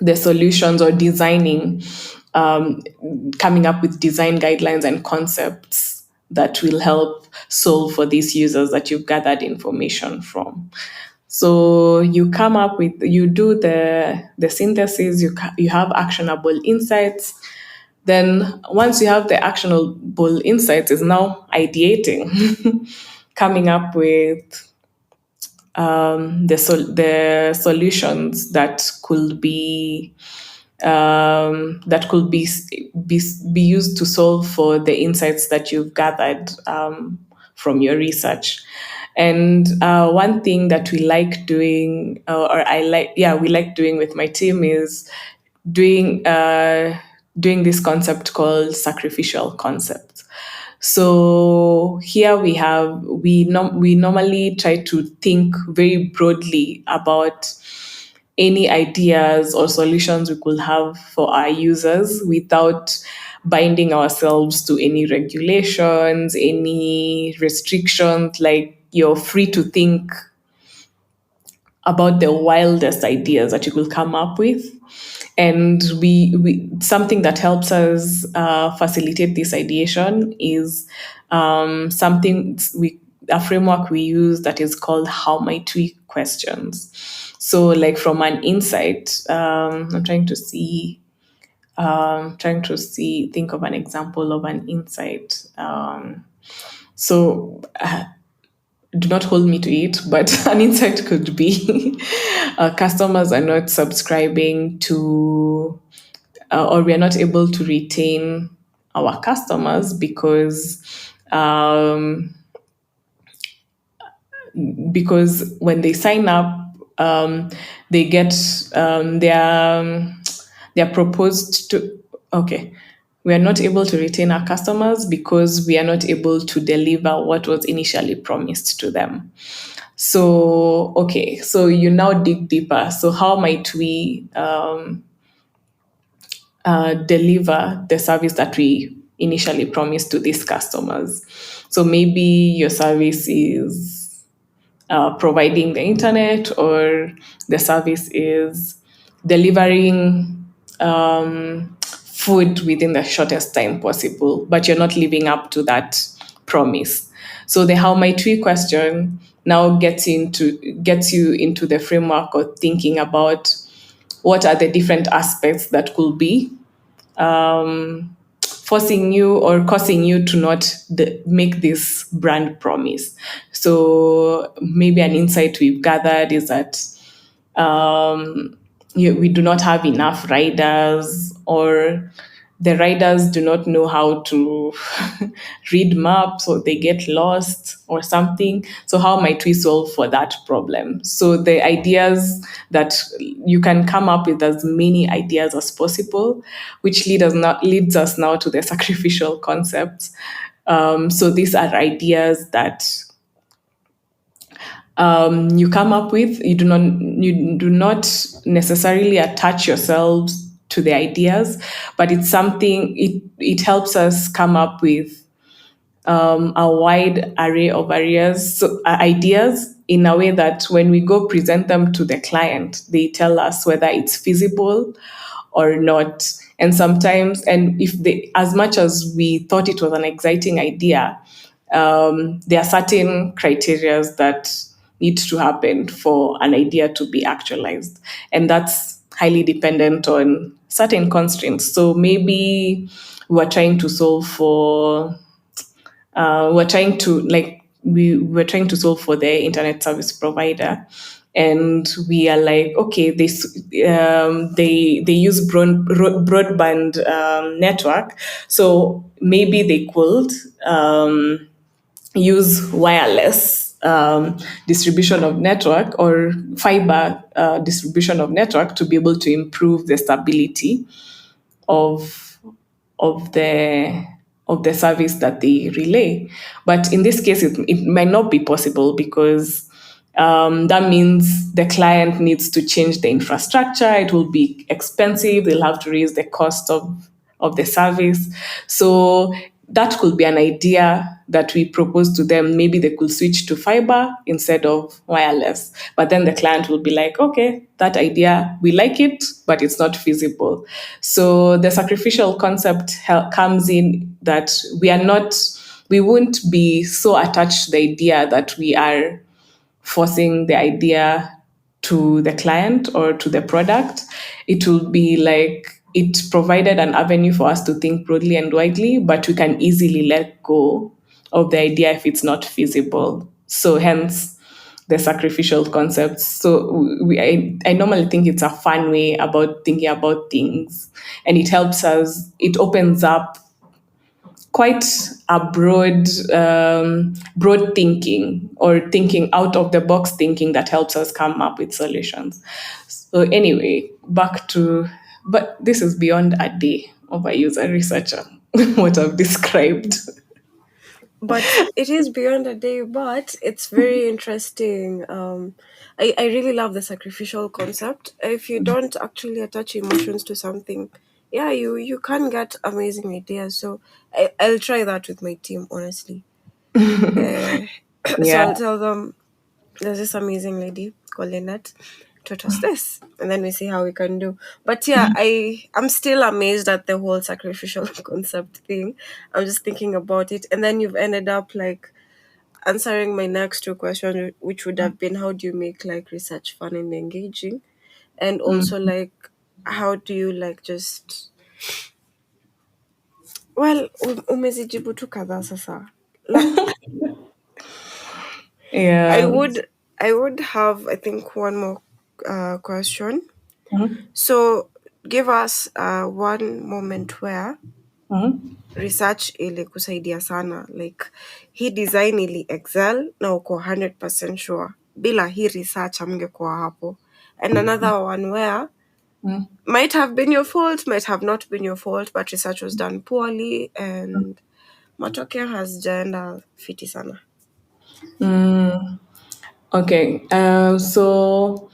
the solutions or designing, coming up with design guidelines and concepts that will help solve for these users that you've gathered information from. So you do the synthesis, you have actionable insights. Then once you have the actionable insights, is now ideating, coming up with the solutions that could be be used to solve for the insights that you've gathered from your research. And one thing that we like doing, we like doing with my team is doing this concept called sacrificial concepts. So here we normally try to think very broadly about any ideas or solutions we could have for our users without binding ourselves to any regulations, any restrictions. Like you're free to think about the wildest ideas that you could come up with. And we something that helps us facilitate this ideation is a framework we use that is called how might we questions. So like from an insight, I'm trying to see Trying to think of an example of an insight. So do not hold me to it, but an insight could be customers are not subscribing to, or we are not able to retain our customers because when they sign up, they get they're proposed to. Okay, we are not able to retain our customers because we are not able to deliver what was initially promised to them. So, okay, so you now dig deeper. So, how might we deliver the service that we initially promised to these customers? So, maybe your service is providing the internet, or the service is delivering food within the shortest time possible, but you're not living up to that promise. So the how might we question now gets you into the framework of thinking about what are the different aspects that could be forcing you or causing you to not make this brand promise. So maybe an insight we've gathered is that we do not have enough riders, or the riders do not know how to read maps, or they get lost or something. So how might we solve for that problem? So the ideas that you can come up with as many ideas as possible, which leads us now to the sacrificial concepts. So these are ideas that you come up with. You do not necessarily attach yourselves to the ideas, but it's something. It helps us come up with a wide array of ideas in a way that when we go present them to the client, they tell us whether it's feasible or not. And sometimes, and if they, as much as we thought it was an exciting idea, there are certain criteria that need to happen for an idea to be actualized. And that's highly dependent on certain constraints. So maybe we're trying to solve for we're trying to like we were trying to solve for the internet service provider, and we are like, okay, they use broadband network, so maybe they could use wireless distribution of network, or fiber distribution of network, to be able to improve the stability of of the of the service that they relay. But in this case, it might not be possible because that means the client needs to change the infrastructure. It will be expensive. They'll have to raise the cost of the service. So that could be an idea that we propose to them. Maybe they could switch to fiber instead of wireless. But then the client will be like, okay, that idea, we like it, but it's not feasible. So the sacrificial concept comes in that we won't be so attached to the idea that we are forcing the idea to the client or to the product. It will be like it provided an avenue for us to think broadly and widely, but we can easily let go of the idea if it's not feasible. So hence the sacrificial concepts. So I normally think it's a fun way about thinking about things, and it opens up quite a broad thinking, or thinking out of the box thinking, that helps us come up with solutions. So anyway, back to, but this is beyond a day of a user researcher, what I've described. But it is beyond a day, but it's very interesting. I really love the sacrificial concept. If you don't actually attach emotions to something, yeah, you can get amazing ideas. So I'll try that with my team, honestly. uh, so Yeah. I'll tell them there's this amazing lady called Lynnet taught us this, and then we see how we can do. But yeah, I'm still amazed at the whole sacrificial concept thing. I'm just thinking about it, and then you've ended up like answering my next two questions, which would have been how do you make like research fun and engaging, and also like how do you like just Well, umezijibu tu kadhaa sasa. La, I Yeah. would I would have, I think, one more question. Mhm. So give us one moment where Mhm. research ilikusaidia sana, like hii design ili excel na uko 100% sure bila hii research amngekuwa hapo, and another one where Mhm. might have been your fault, might have not been your fault, but research was done poorly and matokeo hazijaenda fiti sana. Okay, so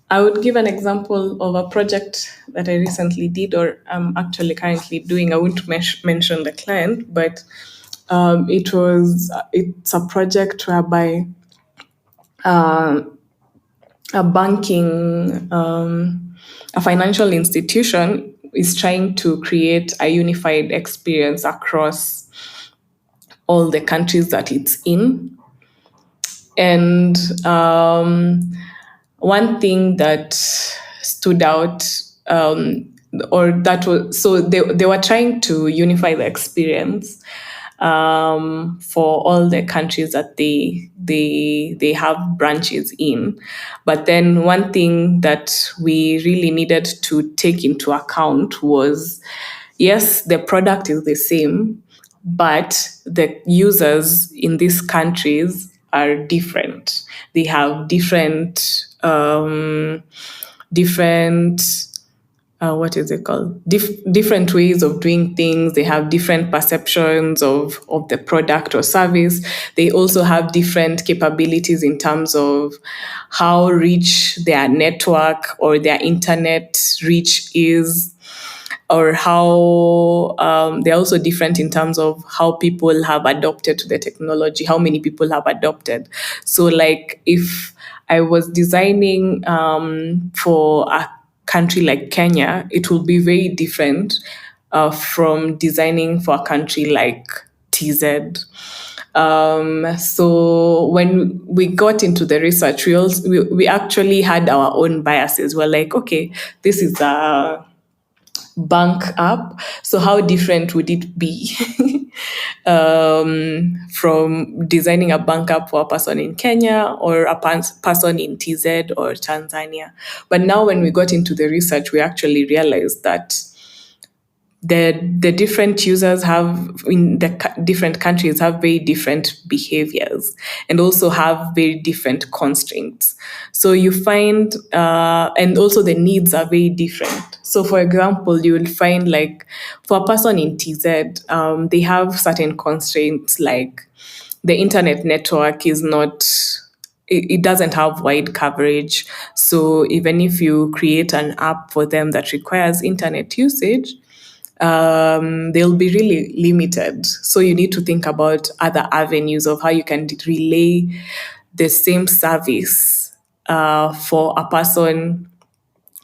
I would give an example of a project that I recently did, or I'm actually currently doing. I won't mention the client, but it's a project whereby a banking a financial institution is trying to create a unified experience across all the countries that it's in. And one thing that stood out, or that was, so they were trying to unify the experience for all the countries that they have branches in. But then one thing that we really needed to take into account was, yes, the product is the same, but the users in these countries are different. They have different what is it called? Different ways of doing things. They have different perceptions of the product or service. They also have different capabilities in terms of how rich their network or their internet reach is, or how they're also different in terms of how people have adopted to the technology, how many people have adopted. So, like, if I was designing for a country like Kenya, it will be very different from designing for a country like TZ. So when we got into the research, we actually had our own biases. We're like, okay, this is a bank app. So how different would it be from designing a bank app for a person in Kenya or a person in TZ or Tanzania? But now when we got into the research, we actually realized that the different users have in the different countries have very different behaviors and also have very different constraints. So you find and also the needs are very different. So for example, you will find, like, for a person in TZ, they have certain constraints, like the internet network is not, it doesn't have wide coverage. So even if you create an app for them that requires internet usage, they'll be really limited. So you need to think about other avenues of how you can relay the same service for a person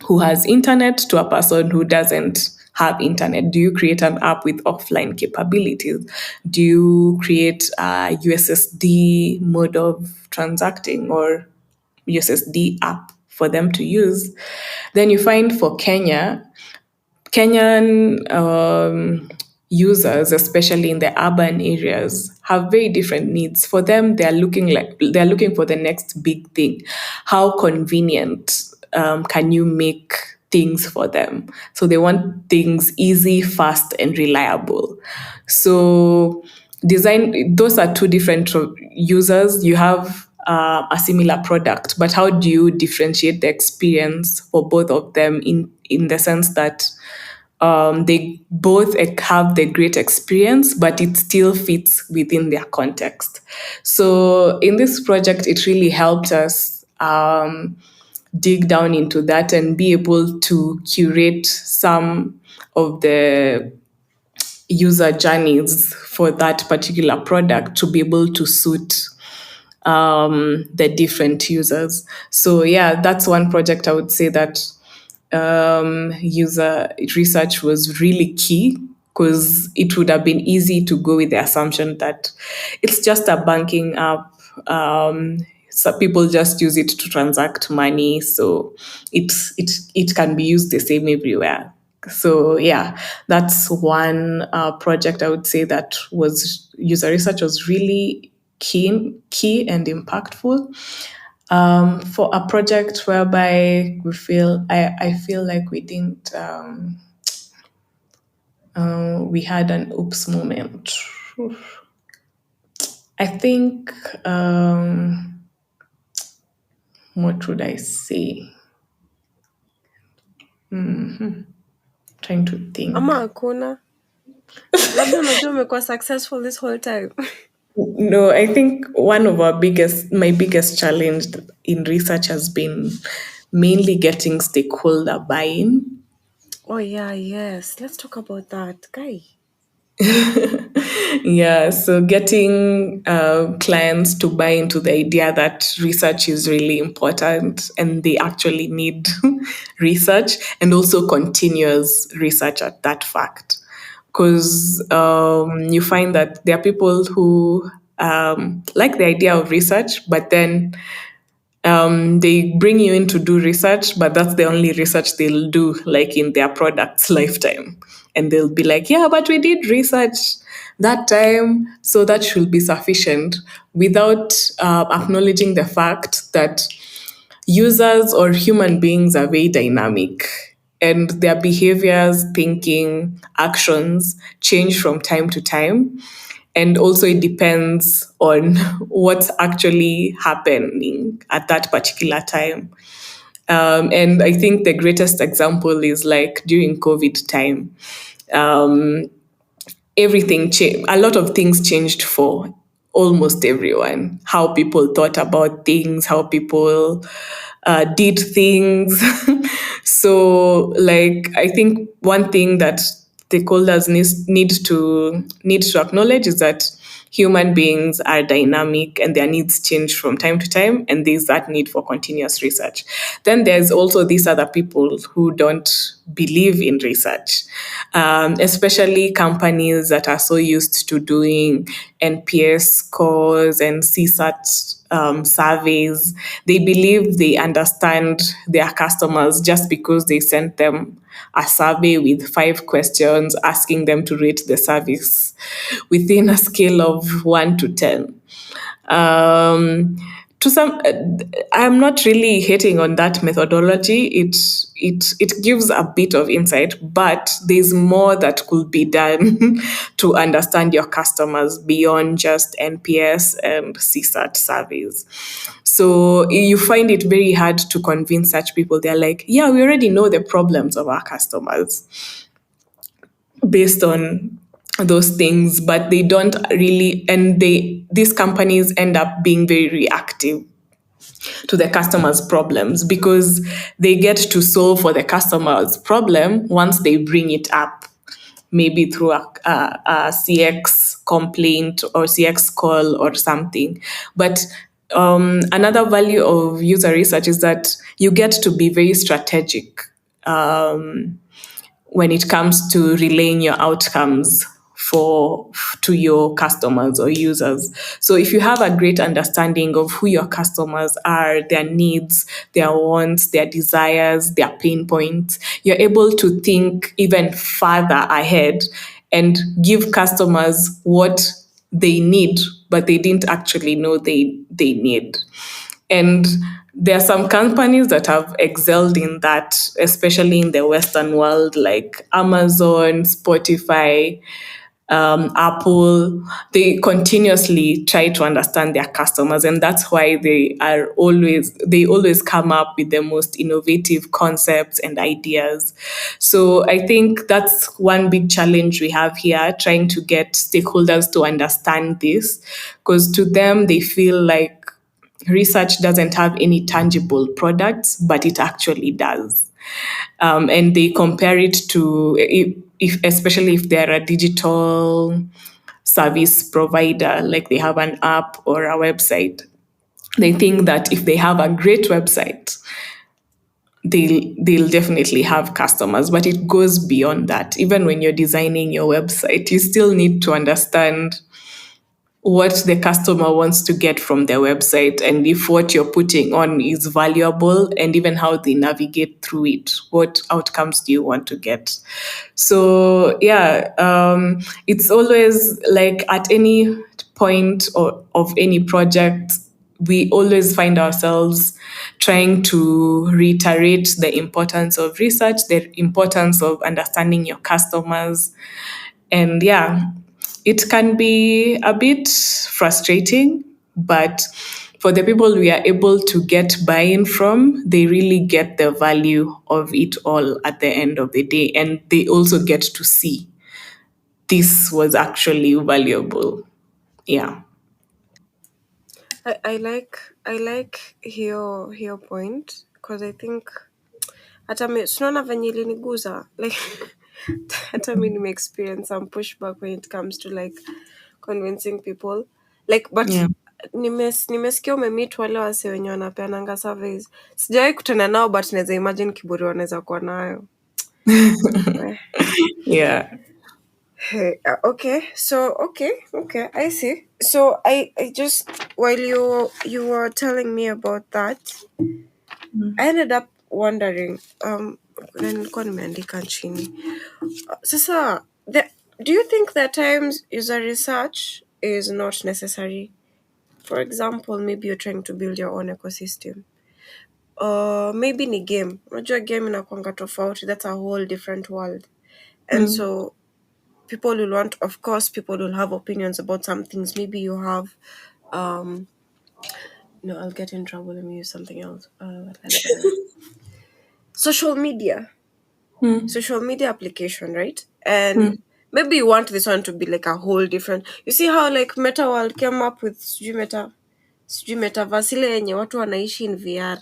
who has internet to a person who doesn't have internet. Do you create an app with offline capabilities? Do you create a USSD mode of transacting or USSD app for them to use? Then you find for Kenyan users, especially in the urban areas, have very different needs. For them, they're looking for the next big thing. How convenient can you make things for them? So they want things easy, fast, and reliable. So design, those are two different users. You have a similar product, but how do you differentiate the experience for both of them in the sense that they both have the great experience, but it still fits within their context? So in this project, it really helped us dig down into that and be able to curate some of the user journeys for that particular product to be able to suit the different users. So yeah, that's one project I would say that user research was really key, because it would have been easy to go with the assumption that it's just a banking app. So people just use it to transact money, so it can be used the same everywhere. So yeah, that's one project I would say that was user research was really key and impactful. For a project whereby I feel like we didn't, we had an oops moment. I think, what would I say? Trying to Ama think. hakuna. Labda unajua umekuwa successful this whole time. No, I think my biggest challenge in research has been mainly getting stakeholder buy-in. Oh yeah, yes. Let's talk about that. Guy. Yeah, so getting clients to buy into the idea that research is really important and they actually need research and also continuous research at that fact. Because you find that there are people who like the idea of research, but then they bring you in to do research, but that's the only research they'll do, like in their product's lifetime. And they'll be like, yeah, but we did research that time, so that should be sufficient, without acknowledging the fact that users or human beings are very dynamic and their behaviors, thinking, actions change from time to time. And also, it depends on what's actually happening at that particular time. And I think the greatest example is like during COVID time. Um, a lot of things changed for almost everyone. How people thought about things, how people did things. So, like, I think one thing that stakeholders need to acknowledge is that human beings are dynamic and their needs change from time to time, and there's that need for continuous research. Then there's also these other people who don't believe in research, especially companies that are so used to doing NPS scores and CSAT surveys. They believe they understand their customers just because they sent them a survey with 5 questions asking them to rate the service within a scale of 1 to 10. Um, to some, I'm not really hating on that methodology. It gives a bit of insight, but there's more that could be done to understand your customers beyond just NPS and CSAT surveys. So you find it very hard to convince such people. They're like, yeah, we already know the problems of our customers based on those things, but they don't really, and these companies end up being very reactive to the customer's problems because they get to solve for the customer's problem once they bring it up, maybe through a CX complaint or CX call or something. But another value of user research is that you get to be very strategic when it comes to relaying your outcomes to your customers or users. So if you have a great understanding of who your customers are, their needs, their wants, their desires, their pain points, you're able to think even further ahead and give customers what they need, but they didn't actually know they need. And there are some companies that have excelled in that, especially in the Western world, like Amazon, Spotify, Apple. They continuously try to understand their customers, and that's why they always come up with the most innovative concepts and ideas. So I think that's one big challenge we have here, trying to get stakeholders to understand this, because to them they feel like research doesn't have any tangible products, but it actually does. And they compare it to, especially if they're a digital service provider, like they have an app or a website. They think that if they have a great website, they'll definitely have customers, but it goes beyond that. Even when you're designing your website, you still need to understand what the customer wants to get from their website, and if what you're putting on is valuable, and even how they navigate through it. What outcomes do you want to get? So yeah, it's always like at any point or of any project, we always find ourselves trying to reiterate the importance of research, the importance of understanding your customers. And yeah, it can be a bit frustrating, but for the people we are able to get buy-in from, they really get the value of it all at the end of the day. And they also get to see this was actually valuable. Yeah. I like your point because I think hata mi tunaona venye iliniguza like hata mi experience some pushback when it comes to like convincing people like but Yeah. nimesikia umemeet wale wase wenye wanapeananga surveys. Sijawahi kutana nao but naweza imagine kiburi wanaweza kuwa nayo. Eh. Yeah. Hey, okay, I see. So I just while you were telling me about that, I ended up wondering nilikuwa nimeandika chini. Sasa do you think that times user research is not necessary? For example, maybe you're trying to build your own ecosystem. Maybe ni game. Unajua game inakuanga tofauti. That's a whole different world. And Mm. so people will want, of course, people will have opinions about some things. Maybe you have, no, I'll get in trouble. Let me use something else. Social media, Mm. social media application, right? And Mm. maybe you want this one to be like a whole different. You see how like Meta World came up with sijui metaverse ile yenye watu wanaishi in VR.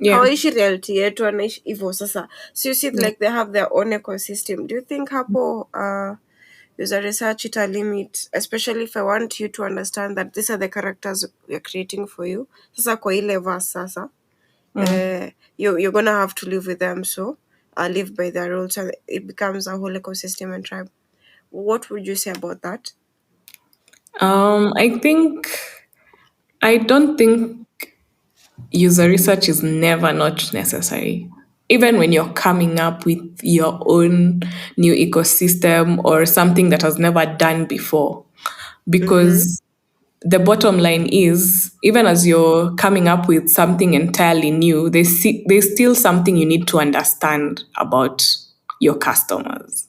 Yeah. Hawaishi reality yetu, wanaishi hivyo sasa. So you see Yeah. like they have their own ecosystem. Do you think hapo user research ita limit, especially if I want you to understand that these are the characters we're creating for you. Sasa kwa ile verse sasa, Mm. you're gonna have to live with them, so live by their rules, and it becomes a whole ecosystem and tribe. What would you say about that? I think I don't think user research is never not necessary. Even when you're coming up with your own new ecosystem or something that has never done before. Mm-hmm. Because the bottom line is, even as you're coming up with something entirely new, there's still something you need to understand about your customers,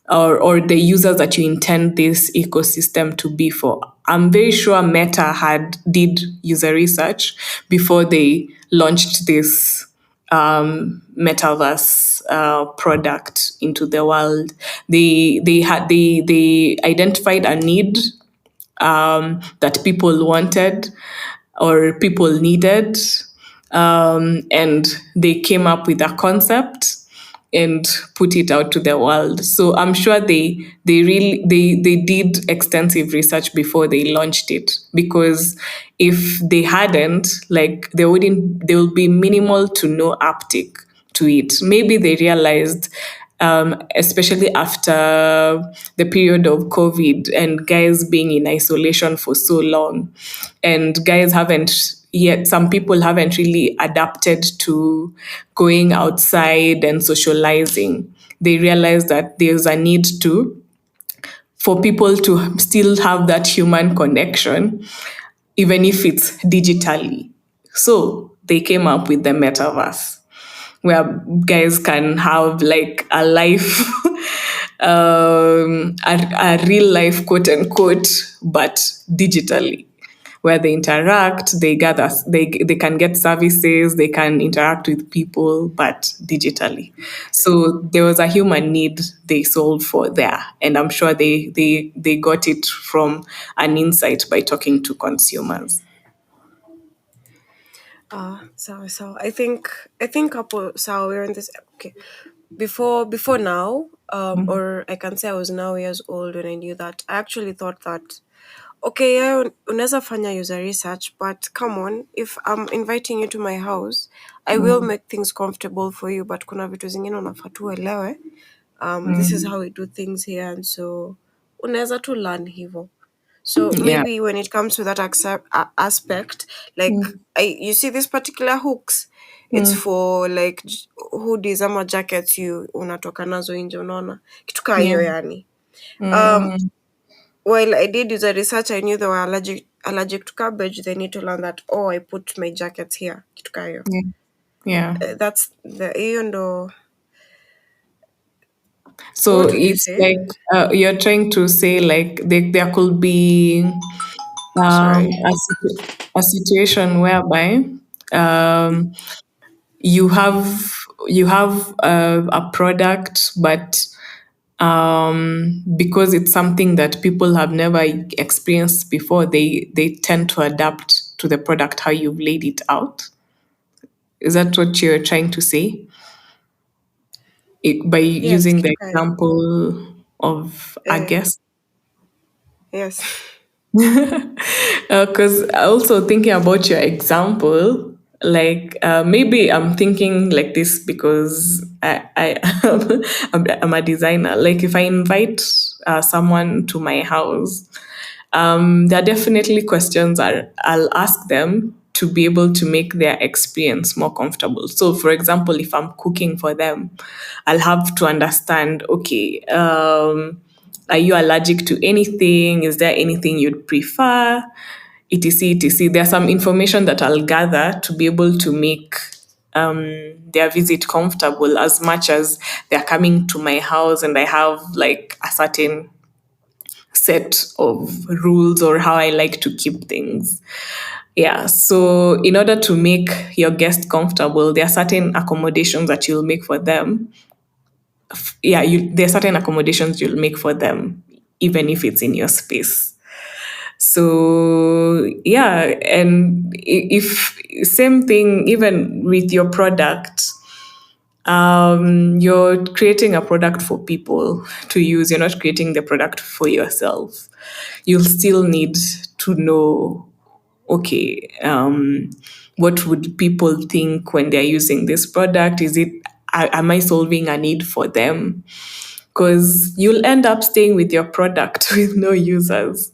or the users that you intend this ecosystem to be for. I'm very sure Meta did user research before they launched this metaverse product into the world. They identified a need that people wanted or people needed, and they came up with a concept and put it out to the world. So I'm sure they did extensive research before they launched it, because if they hadn't, like, there will be minimal to no uptick to it. Maybe they realized, especially after the period of COVID and guys being in isolation for so long, and guys haven't yet, some people haven't really adapted to going outside and socializing. They realize that there's a need to for people to still have that human connection, even if it's digitally. So they came up with the metaverse, where guys can have like a life, a real life, quote unquote, but digitally, where they interact, they can get services, they can interact with people, but digitally. So there was a human need they solved for there, and I'm sure they got it from an insight by talking to consumers. So I think couple so we're in this okay. Before now, or I can say I was now years old when I knew that. I actually thought that okay, yeah, unaweza fanya user research, but come on, if I'm inviting you to my house, I will Mm, make things comfortable for you, but kuna vitu zingine unafaa tu uelewe. This is mm, how we do things here, and so unaweza tu learn hivo. So Yeah. maybe when it comes to that aspect, like Mm, you see these particular hooks, it's mm, for like hoodies ama jackets you unatoka nazo nje unaona kitu kaa yeah. hiyo yani. Um, Mm, while I did user research, I knew they were allergic to cabbage. They need to learn that. Oh, I put my jackets here. Kitu kaa hiyo. yeah. Yeah. That's the hiyo ndo. So What would you it's say? like you're trying to say like there could be Sorry. a situation whereby um, you have a product, but because it's something that people have never experienced before, they tend to adapt to the product how you've laid it out. Is that what you're trying to say? By Yes, using kitu the kaa hiyo. example of a Eh, guest. yes. Because also thinking about your example, like maybe I'm thinking like this because I'm a designer. Like if I invite someone to my house, there are definitely questions I'll ask them to be able to make their experience more comfortable. So, for example, if I'm cooking for them, I'll have to understand, okay, are you allergic to anything? Is there anything you'd prefer? etc etc. There's some information that I'll gather to be able to make their visit comfortable, as much as they're coming to my house and I have like a certain set of rules or how I like to keep things. Yeah. So in order to make your guest comfortable, there are certain accommodations that you'll make for them. Yeah, there are certain accommodations you'll make for them, even if it's in your space. So yeah, and if same thing even with your product, you're creating a product for people to use. You're not creating the product for yourself. You'll still need to know, okay, what would people think when they're using this product? Am I solving a need for them? Because you'll end up staying with your product with no users,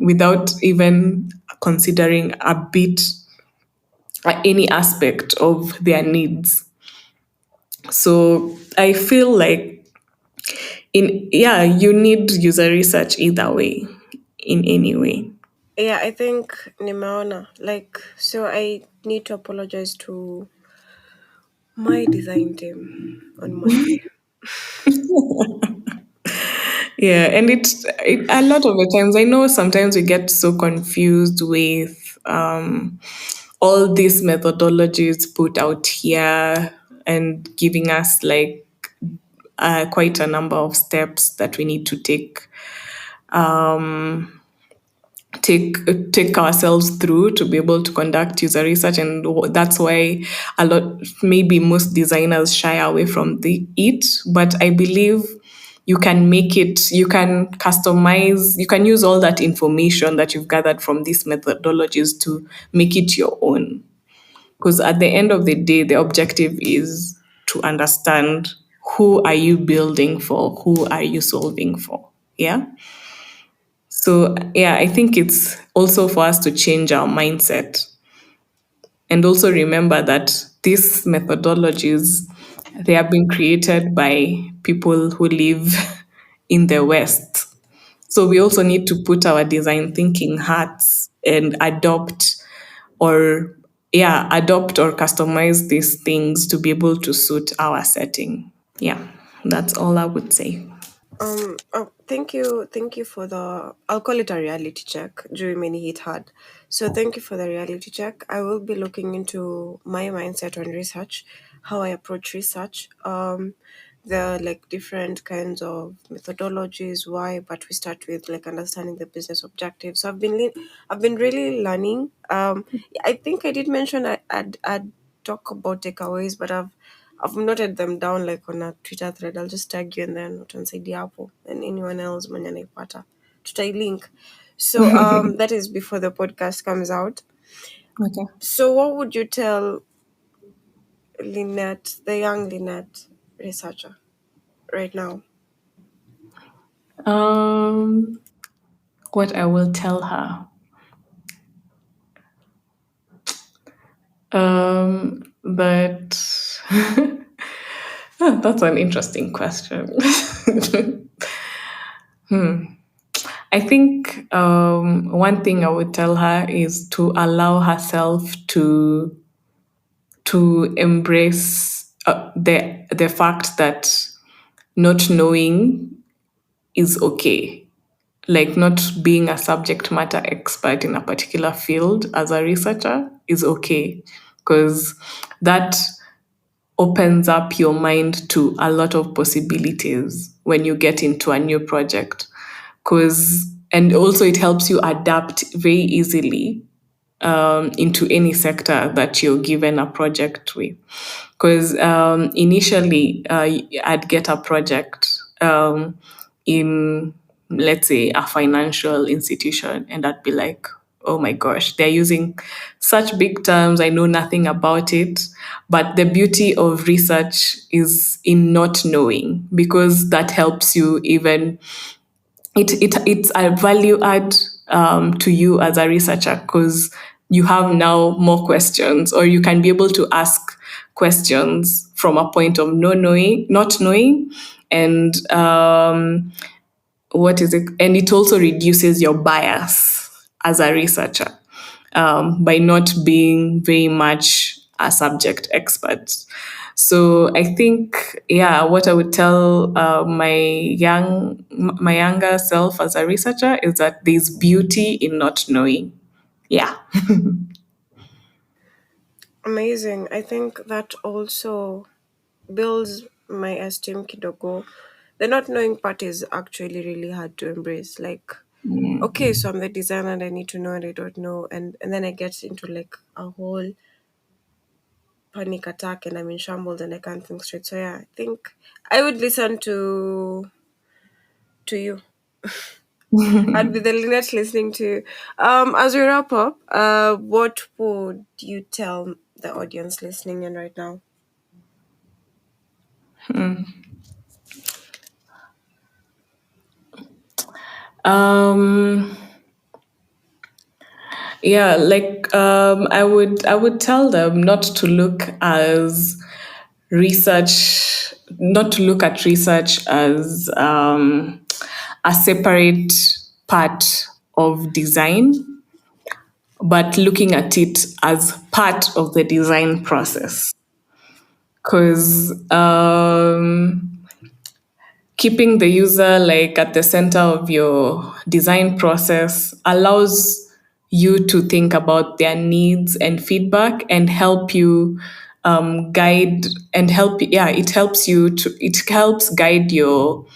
without even considering a bit any aspect of their needs. So I feel like you need user research either way, in any way. Yeah, I think nimeona. Like, so I need to apologize to my design team on Monday. Yeah, and a lot of the times I know sometimes we get so confused with all these methodologies put out here and giving us like quite a number of steps that we need to take take ourselves through to be able to conduct user research, and that's why a lot maybe most designers shy away from it. But I believe you can customize, you can use all that information that you've gathered from these methodologies to make it your own, because at the end of the day the objective is to understand who are you building for, who are you solving for. Yeah. So, yeah, I think it's also for us to change our mindset and also remember that these methodologies, they have been created by people who live in the West. So we also need to put our design thinking hats and or adopt or customize these things to be able to suit our setting. Yeah, that's all I would say. Oh, thank you for the. I'll call it a reality check. During many hit hard, so thank you for the reality check. I will be looking into my mindset on research, how I approach research. The like different kinds of methodologies. Why? But we start with like understanding the business objectives. So I've been really learning. I think I did mention I'd talk about takeaways, but I've noted them down like on a Twitter thread. I'll just tag you and then utanisaidia hapo and anyone else mwenye anaipata link. So that is before the podcast comes out. Okay. So what would you tell Lynette, the young Lynette researcher right now? Um, What I will tell her. But that's an interesting question. I think one thing I would tell her is to allow herself to embrace the fact that not knowing is okay. Like not being a subject matter expert in a particular field as a researcher is okay, because that opens up your mind to a lot of possibilities when you get into a new project. Cause and also it helps you adapt very easily into any sector that you're given a project with. Because initially, I'd get a project in, let's say, a financial institution, and I'd be like, oh my gosh, they're using such big terms. I know nothing about it. But the beauty of research is in not knowing, because that helps you even it's a value add to you as a researcher, because you have now more questions, or you can be able to ask questions from a point of not knowing, and what is it? And it also reduces your bias as a researcher by not being very much a subject expert. So I think, yeah, what I would tell my younger self as a researcher is that there's beauty in not knowing. Yeah. Amazing. I think that also builds my esteem kidogo. The not knowing part is actually really hard to embrace. Like, okay, so I'm the designer and I need to know and I don't know, and then I get into like a whole panic attack and I'm in shambles and I can't think straight. So yeah, I think I would listen to you. I'd be the Lynnet listening to you. As we wrap up, what would you tell the audience listening in right now? Um, yeah, like I would tell them not to look at research as a separate part of design, but looking at it as part of the design process. Because keeping the user like at the center of your design process allows you to think about their needs and feedback, and help you guide and help yeah it helps guide your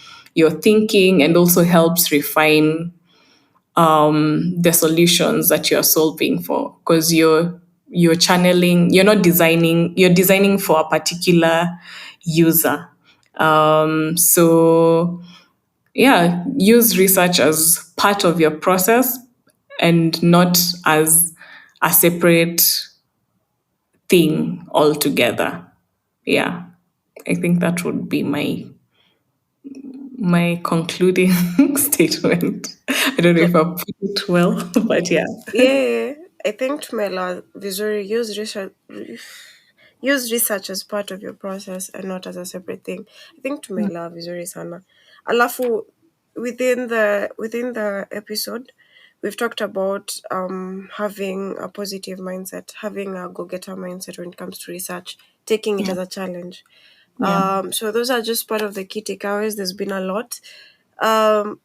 thinking, and also helps refine the solutions that you're solving for, because you're channeling, you're designing for a particular user. So yeah, use research as part of your process, and not as a separate thing altogether. Yeah, I think that would be my concluding statement. I don't know if I put it well, but yeah. Yeah, I think tumela vizuri use research as part of your process and not as a separate thing. I think tumela vizuri sana. Alafu within the episode we've talked about having a positive mindset, having a go-getter mindset when it comes to research, taking it Yeah. as a challenge. Yeah. So those are just part of the key takeaways. There's been a lot. Um,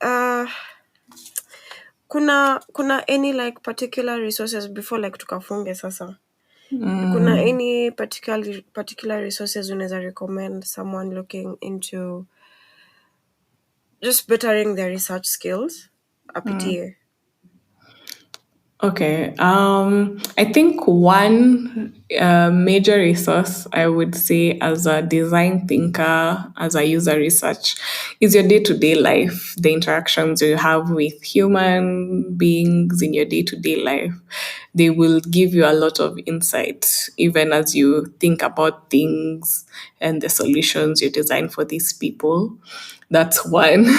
uh, kuna any like particular resources before like tukafunge sasa, kuna any particular resources unaweza recommend someone looking into just bettering their research skills apitie? Okay. I think one a major resource, I would say, as a design thinker, as a user research, is your day to day life, the interactions you have with human beings in your day to day life. They will give you a lot of insight, even as you think about things and the solutions you design for these people. That's one.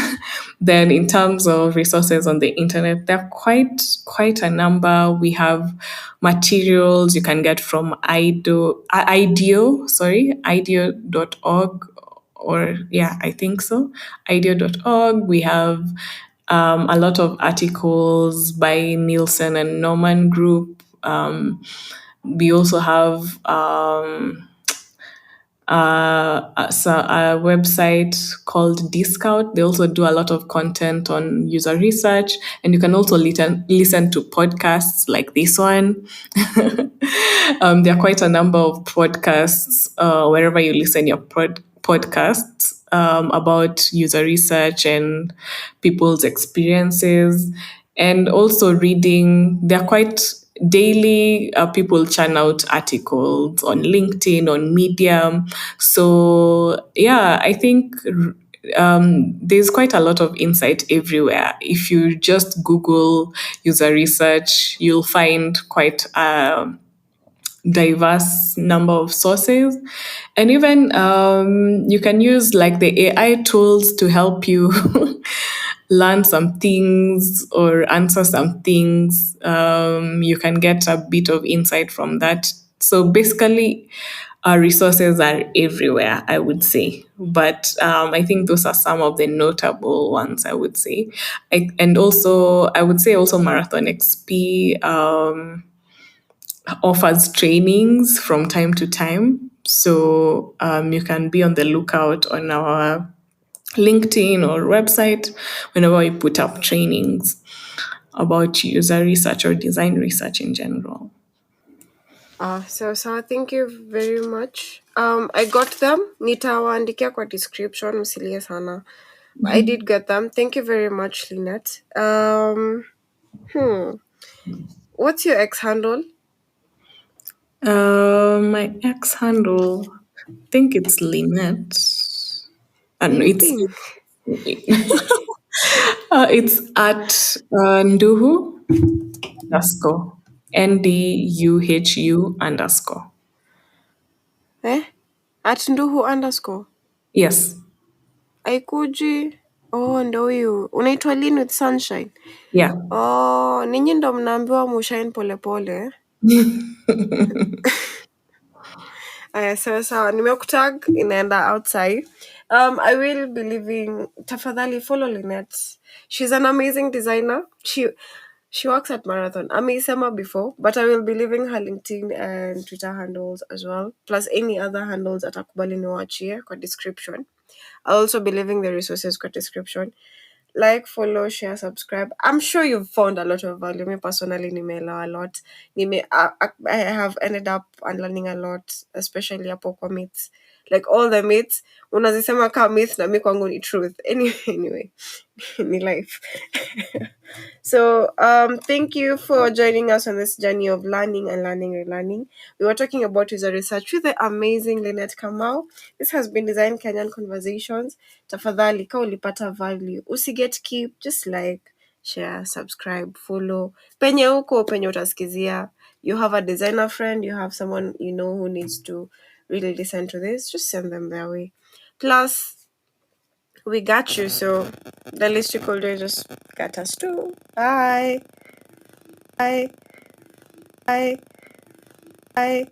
Then, in terms of resources on the internet, there are quite a number. We have materials you can get from IDEO.org, or yeah, I think so, IDEO.org. We have a lot of articles by Nielsen and Norman Group. We also have a website called Discount. They also do a lot of content on user research, and you can also listen to podcasts like this one. There are quite a number of podcasts wherever you listen your podcasts about user research and people's experiences, and also reading. They're quite daily. People churn out articles on LinkedIn, on Medium. So yeah, I think there's quite a lot of insight everywhere. If you just Google user research, you'll find quite diverse number of sources. And even you can use like the AI tools to help you learn some things or answer some things. You can get a bit of insight from that. So basically, our resources are everywhere, I would say. But I think those are some of the notable ones, I would say. And also, I would say also Marathon XP offers trainings from time to time. So you can be on the lookout on our LinkedIn or website whenever we put up trainings about user research or design research in general. So thank you very much. I got them. Nitawaandikia kwa description, msilie sana. I did get them. Thank you very much, Lynette. What's your ex handle? My ex handle, I think it's Lynnet. And You it's think? it's at Nduhu underscore NDUHU underscore. Eh? At Nduhu_. Yes. Aikuji. Oh, ndo huyu. Unaitwa Lynn with Sunshine. Yeah. Oh, ninyi ndo mnaambiwa mushine pole pole. So nimekutag inaenda outside. I will be leaving. Tafadhali follow Lynette. She's an amazing designer. She works at Marathon. Ameisema before, but I will be leaving her LinkedIn and Twitter handles as well, plus any other handles atakubali niwachie kwa description. I'll also be leaving the resources kwa description. Like, follow, share, subscribe. I'm sure you've found a lot of value. Me personally, nimeelewa a lot. I have ended up unlearning a lot, especially hapo kwa myths. Like all the myths, unazisema ka myth na mi kwangu ni truth. Anyway, ni life. So, thank you for joining us on this journey of learning and learning and learning. We were talking about user research with the amazing Lynette Kamau. This has been Design Kenyan Conversations. Tafadhali, ka ulipata value. Usiget keep, just like, share, subscribe, follow. Penye uko, penye utasikizia. You have a designer friend, you have someone you know who needs to really listen to this, just send them their way. Plus, we got you, so the least you could do is just get us too. Bye. Bye. Bye. Bye.